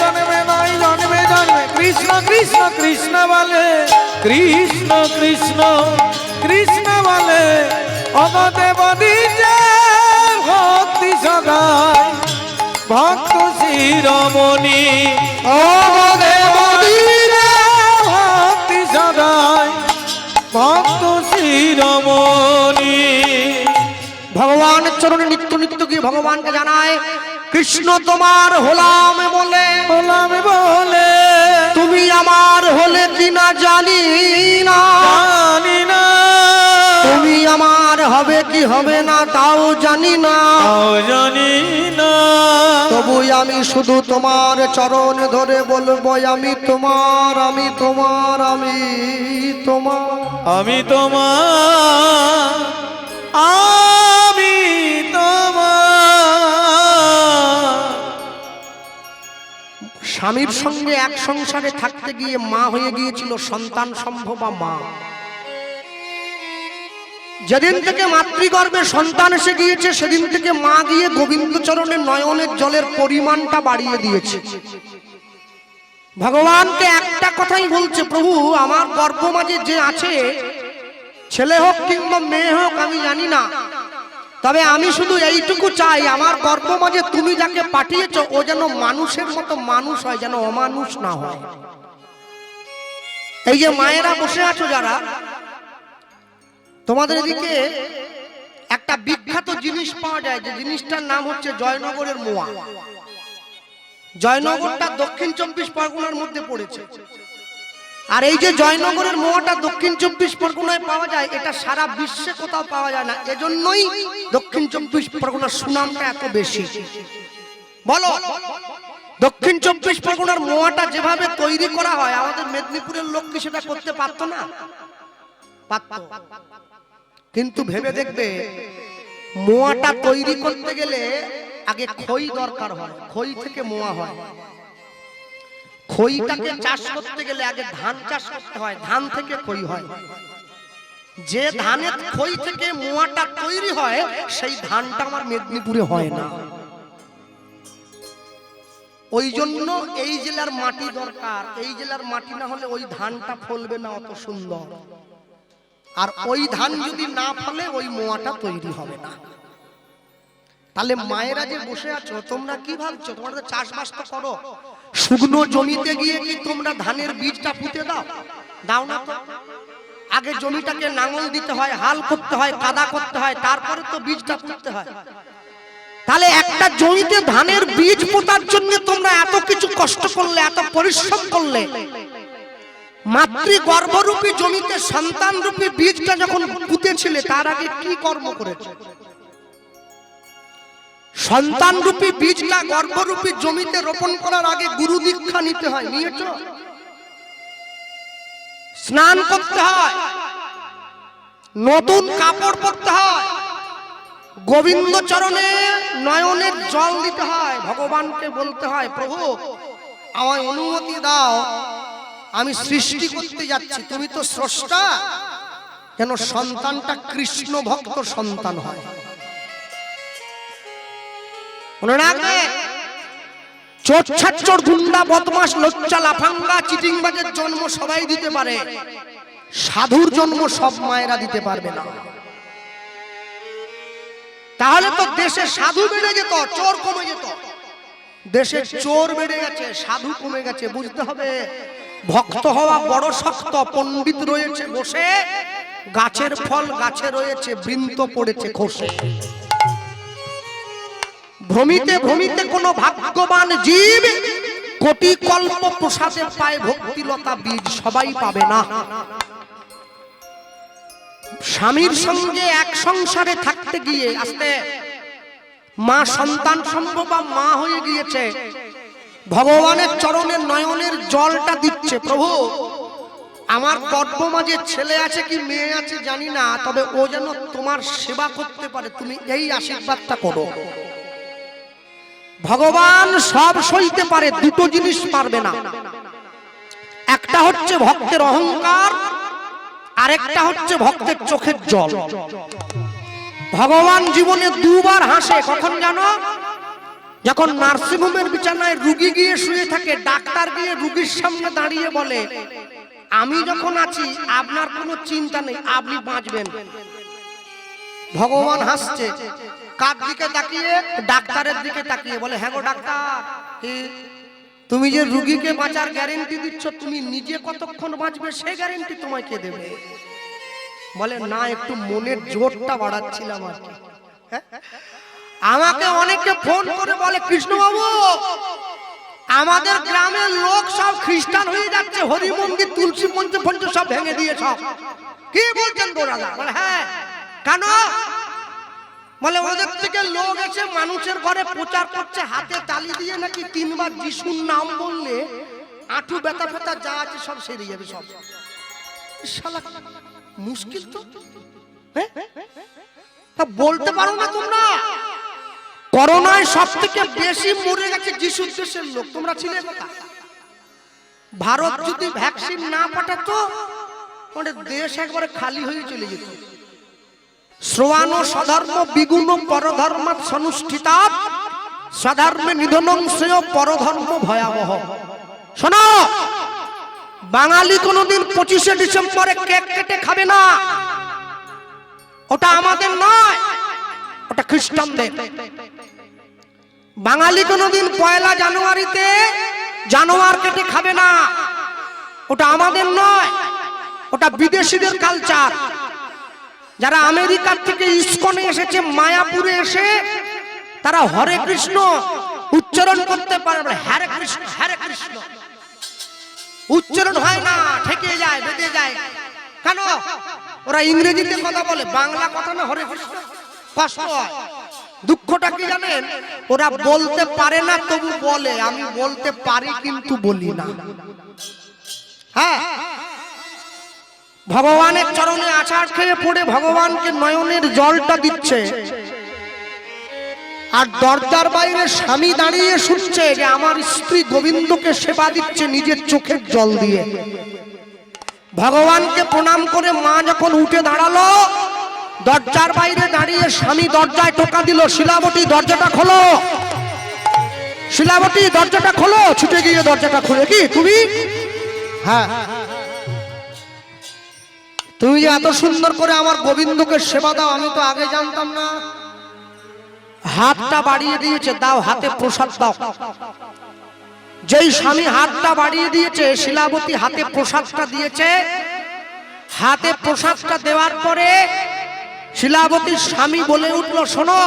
জন্মে নয় জন্মে জন্মে কৃষ্ণ কৃষ্ণ কৃষ্ণ বলে। কৃষ্ণ কৃষ্ণ কৃষ্ণ বলে। অগদেবতী যে ভক্তি সদাই, ভক্ত শিরোমণি। অগদেবতী যে ভক্তি সদাই, ভক্ত শিরোমণি। ভগবান চরণে নিত্য নিত্য গিয়ে ভগবানকে জানায়, কৃষ্ণ তোমার হলাম বলে, হলাম বলে। তুমি আমার হলে কিনা জানি না, জানি না, তুমি আমার হবে কি হবে না তাও জানি না, তাও জানি না। তবু আমি শুধু তোমার চরণ ধরে বলবো, আমি তোমার, আমি তোমার, আমি তোমার। আমি তোমার, আমি তোমার। স্বামীর সঙ্গে এক সংসারে থাকতে গিয়ে মা হয়ে গিয়েছিল সন্তান সম্ভবা মা। যেদিন থেকে মাতৃগর্ভে সন্তান এসে গিয়েছে, সেদিন থেকে মা গিয়ে গোবিন্দ চরণের নয়নের জলের পরিমাণটা বাড়িয়ে দিয়েছে। ভগবানকে একটা কথাই বলছে, প্রভু আমার গর্ভ মাঝে যে আছে, ছেলে হোক কিংবা মেয়ে হোক আমি জানি না, তবে আমি শুধু এইটুকু চাই, আমার গর্ভ মাঝে তুমি যাকে পাঠিয়েছো ও যেন মানুষের মতো মানুষ হয়, যেন অমানুষ না হয়। এই যে মায়েরা বসে আছো যারা, তোমাদের এদিকে একটা বিখ্যাত জিনিস পাওয়া যায়, যে জিনিসটার নাম হচ্ছে জয়নগরের মোয়া। জয়নগরটা দক্ষিণ 24 পরগনার মধ্যে পড়েছে। আর এই যে জয়নগরের মোয়াটা দক্ষিণ 24 পরগনায় পাওয়া যায়, এটা সারা বিশ্বে কোথাও পাওয়া যায় না। এজন্যই দক্ষিণ 24 পরগনার সুনামটা এত বেশি। বলো, দক্ষিণ 24 পরগনার মোয়াটা যেভাবে তৈরি করা হয়, আমাদের মেদিনীপুরের লোক কি সেটা করতে পারতো না? পারতো। কিন্তু ভেবে দেখবে, মোয়াটা তৈরি করতে গেলে আগে খই দরকার হয়, খই থেকে মোয়া হয়। খইটাকে চাষ করতে গেলে আগে ধান চাষ করতে হয়, ধান থেকে খই হয়। যে ধানের খই থেকে মোয়াটা তৈরি হয়, সেই ধানটা আমার মেদিনীপুরে হয় না। ওই জন্য এই জেলার মাটি দরকার। এই জেলার মাটি না হলে ওই ধানটা ফলবে না অত সুন্দর। আর ওই ধান যদি না ফলে, ওই মোয়াটা তৈরি হবে না। তাহলে মায়েরা যে বসে আছো, তোমরা কি ভাবছো? তোমরা তো চাষবাস তো করো, শুকনো জমিতে গিয়ে কি তোমরা ধানের বীজটা পুঁতে দাও? দাও না তো। আগে জমিটাকে নাঙল দিতে হয়, হাল করতে হয়, কাদা করতে হয়, তারপরে তো বীজটা পুঁততে হয়। তাহলে একটা জমিতে ধানের বীজ পোঁতার জন্য তোমরা এত কিছু কষ্ট করলে, এত পরিশ্রম করলে, মাতৃ গর্ভরূপী জমিতে সন্তানরূপী বীজটা যখন পুঁতেছিলে তার আগে কি কর্ম করেছে? সন্তানরূপী বীজটা গর্ভরূপী জমিতে রোপণ করার আগে গুরু দীক্ষা নিতে হয়, নিয়েছ? স্নান করতে হয়, নতুন কাপড় পরতে হয়, গোবিন্দ চরণে নয়নের জল দিতে হয়, ভগবানকে বলতে হয় প্রভু আমায় অনুমতি দাও, আমি সৃষ্টি করতে যাচ্ছি, তুমি তো স্রষ্টা, যেন সন্তানটা কৃষ্ণ ভক্ত সন্তান হয়। মনে রাখবে, চোর ছাচ্চর গুন্ডা বদমাস লোচ্চা লাফাঙ্গা চিটিংবাজের জন্ম সবাই দিতে পারে, সাধুর জন্ম সব মায়েরা দিতে পারবে না। তাহলে তো দেশে সাধু বেড়ে যেত, চোর কমে যেত। দেশে চোর বেড়ে গেছে, সাধু কমে গেছে। বুঝতে হবে ভক্ত হওয়া বড় শক্ত। পণ্ডিত রয়েছে বসে, গাছের ফল গাছে রয়েছে, বৃন্ত পড়েছে খসে। ভ্রমিতে ভ্রমিতে কোন ভাগ্যবান জীব কোটি কল্প প্রসাদে পায় ভক্তিলতা বীজ, সবাই পাবে না। স্বামীর সঙ্গে এক সংসারে থাকতে গিয়ে আস্তে মা সন্তান সম্ভব মা হয়ে গিয়েছে, ভগবানের চরণের নয়নের জলটা দিচ্ছে, প্রভু আমার গর্ভ মাঝে ছেলে আছে কি মেয়ে আছে জানি না, তবে ও যেন তোমার সেবা করতে পারে, তুমি এই আশীর্বাদটা করো। ভগবান সব সইতে পারে, দুটো জিনিস পারবে না, একটা হচ্ছে ভক্তের অহংকার, আরেকটা হচ্ছে ভক্তের চোখের জল। ভগবান জীবনে দুবার হাসে, কখন জানো? যখন নার্সিংহোমের বিছানায় রুগী গিয়ে শুয়ে থাকে, ডাক্তার গিয়ে রুগীর সামনে দাঁড়িয়ে বলে আমি যখন আছি আপনার কোনো চিন্তা নেই, আপনি বাঁচবেন। ভগবান হাসছে, কার দিকে তাকিয়ে? ডাক্তারের দিকে তাকিয়ে বলে হ্যাঁ গো ডাক্তার, তুমি যে রুগীকে বাঁচার গ্যারেন্টি দিচ্ছ, তুমি নিজে কতক্ষণ বাঁচবে সে গ্যারেন্টি তোমায় কে দেবে? বলে না, একটু মনের জোরটা বাড়াচ্ছিলাম আর কি। আমাকে অনেকে ফোন করে বলে কৃষ্ণবাবু আমাদের গ্রামের লোক সব খ্রিস্টান হয়ে যাচ্ছে, হরি মন্দির তুলসী মঞ্চ ফঞ্চ সব ভেঙে দিয়ে সব। কি বলছেন গো দাদা? বলে হ্যাঁ। কেন? বলে ওদের থেকে লোক এসে মানুষের ঘরে প্রচার করছে, হাতে তালি দিয়ে নাকি 3 বার যিশুর নাম বললে আঁটু ব্যথা ফেথা যা আছে সব সেরে যাবে সব। শালা মুশকিল তো, বলতে পারো না তোমরা? করোনায় সব থেকে বেশি মরে গেছে যিশুর দেশের লোক, তোমরা ছিলে কথা। ভারত যদি ভ্যাকসিন না পাঠাতো ওদের দেশ একবারে খালি হয়ে চলে যেত। শ্রবাণ সধর্ম বিগুণ পরধর্মাৎ সনুষ্ঠিতাৎ স্বধর্মে নিধনং শ্রেয় পরধর্ম ভয়াবহ। শোনো, বাঙালি কোনোদিন 25শে ডিসেম্বরে কেক কেটে খাবে না, ওটা আমাদের নয়, ওটা খ্রিস্টানদের। বাঙালি কোনোদিন 1 জানুয়ারিতে জানোয়ার কেটে খাবে না, ওটা আমাদের নয়, ওটা বিদেশিদের কালচার। যারা আমেরিকার থেকে ইসকনে এসেছে, মায়াপুরে এসে তারা হরে কৃষ্ণ উচ্চারণ করতে পারে, হরে কৃষ্ণ হরে কৃষ্ণ উচ্চারণ হয় না, ঠেকে যায়, বেঁধে যায়। কেন? ওরা ইংরেজিতে কথা বলে, বাংলা কথা না, হরে কৃষ্ণ কষ্ট হয়। দুঃখটা কি জানেন? ওরা বলতে পারে না তবু বলে, আমি বলতে পারি কিন্তু বলি না। হ্যাঁ, ভগবানের চরণে আছাড় খেয়ে পড়ে ভগবানকে নয়নের জলটা দিচ্ছে, আর দরজার বাইরে স্বামী দাঁড়িয়ে শুনছে যে আমার স্ত্রী গোবিন্দকে সেবা দিচ্ছে নিজের চোখের জল দিয়ে। ভগবানকে প্রণাম করে মা যখন উঠে দাঁড়ালো, দরজার বাইরে দাঁড়িয়ে স্বামী দরজায় টোকা দিল, শিলাবতী দরজাটা খোলো, শিলাবতী দরজাটা খোলো। ছুটে গিয়ে দরজাটা খুলে, কি তুমি? হ্যাঁ, তুমি যে এত সুন্দর করে আমার গোবিন্দকে সেবা দাও, আমি তো আগে জানতাম না। হাতটা বাড়িয়ে দিয়েছে, দাও হাতে প্রসাদ দাও। যেই স্বামী হাতটা বাড়িয়ে দিয়েছে, শিলাবতী হাতে প্রসাদটা দিয়েছে। হাতে প্রসাদটা দেওয়ার পরে শিলাবতীর স্বামী বলে উঠলো, শোনো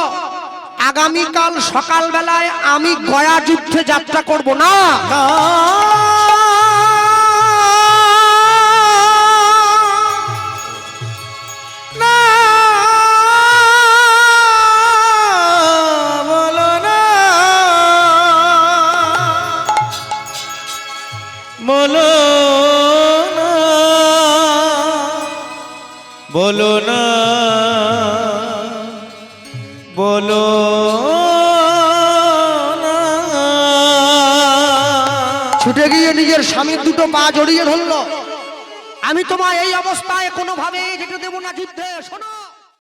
আগামীকাল সকালবেলায় আমি গয়া যুদ্ধে যাত্রা করব না। বলো না বলো না। ছুটে গিয়ে নিজের স্বামীর দুটো পা জড়িয়ে ধরলো, আমি তোমায় এই অবস্থায় কোনোভাবেই যেতে দেব না যুদ্ধে। শোনো।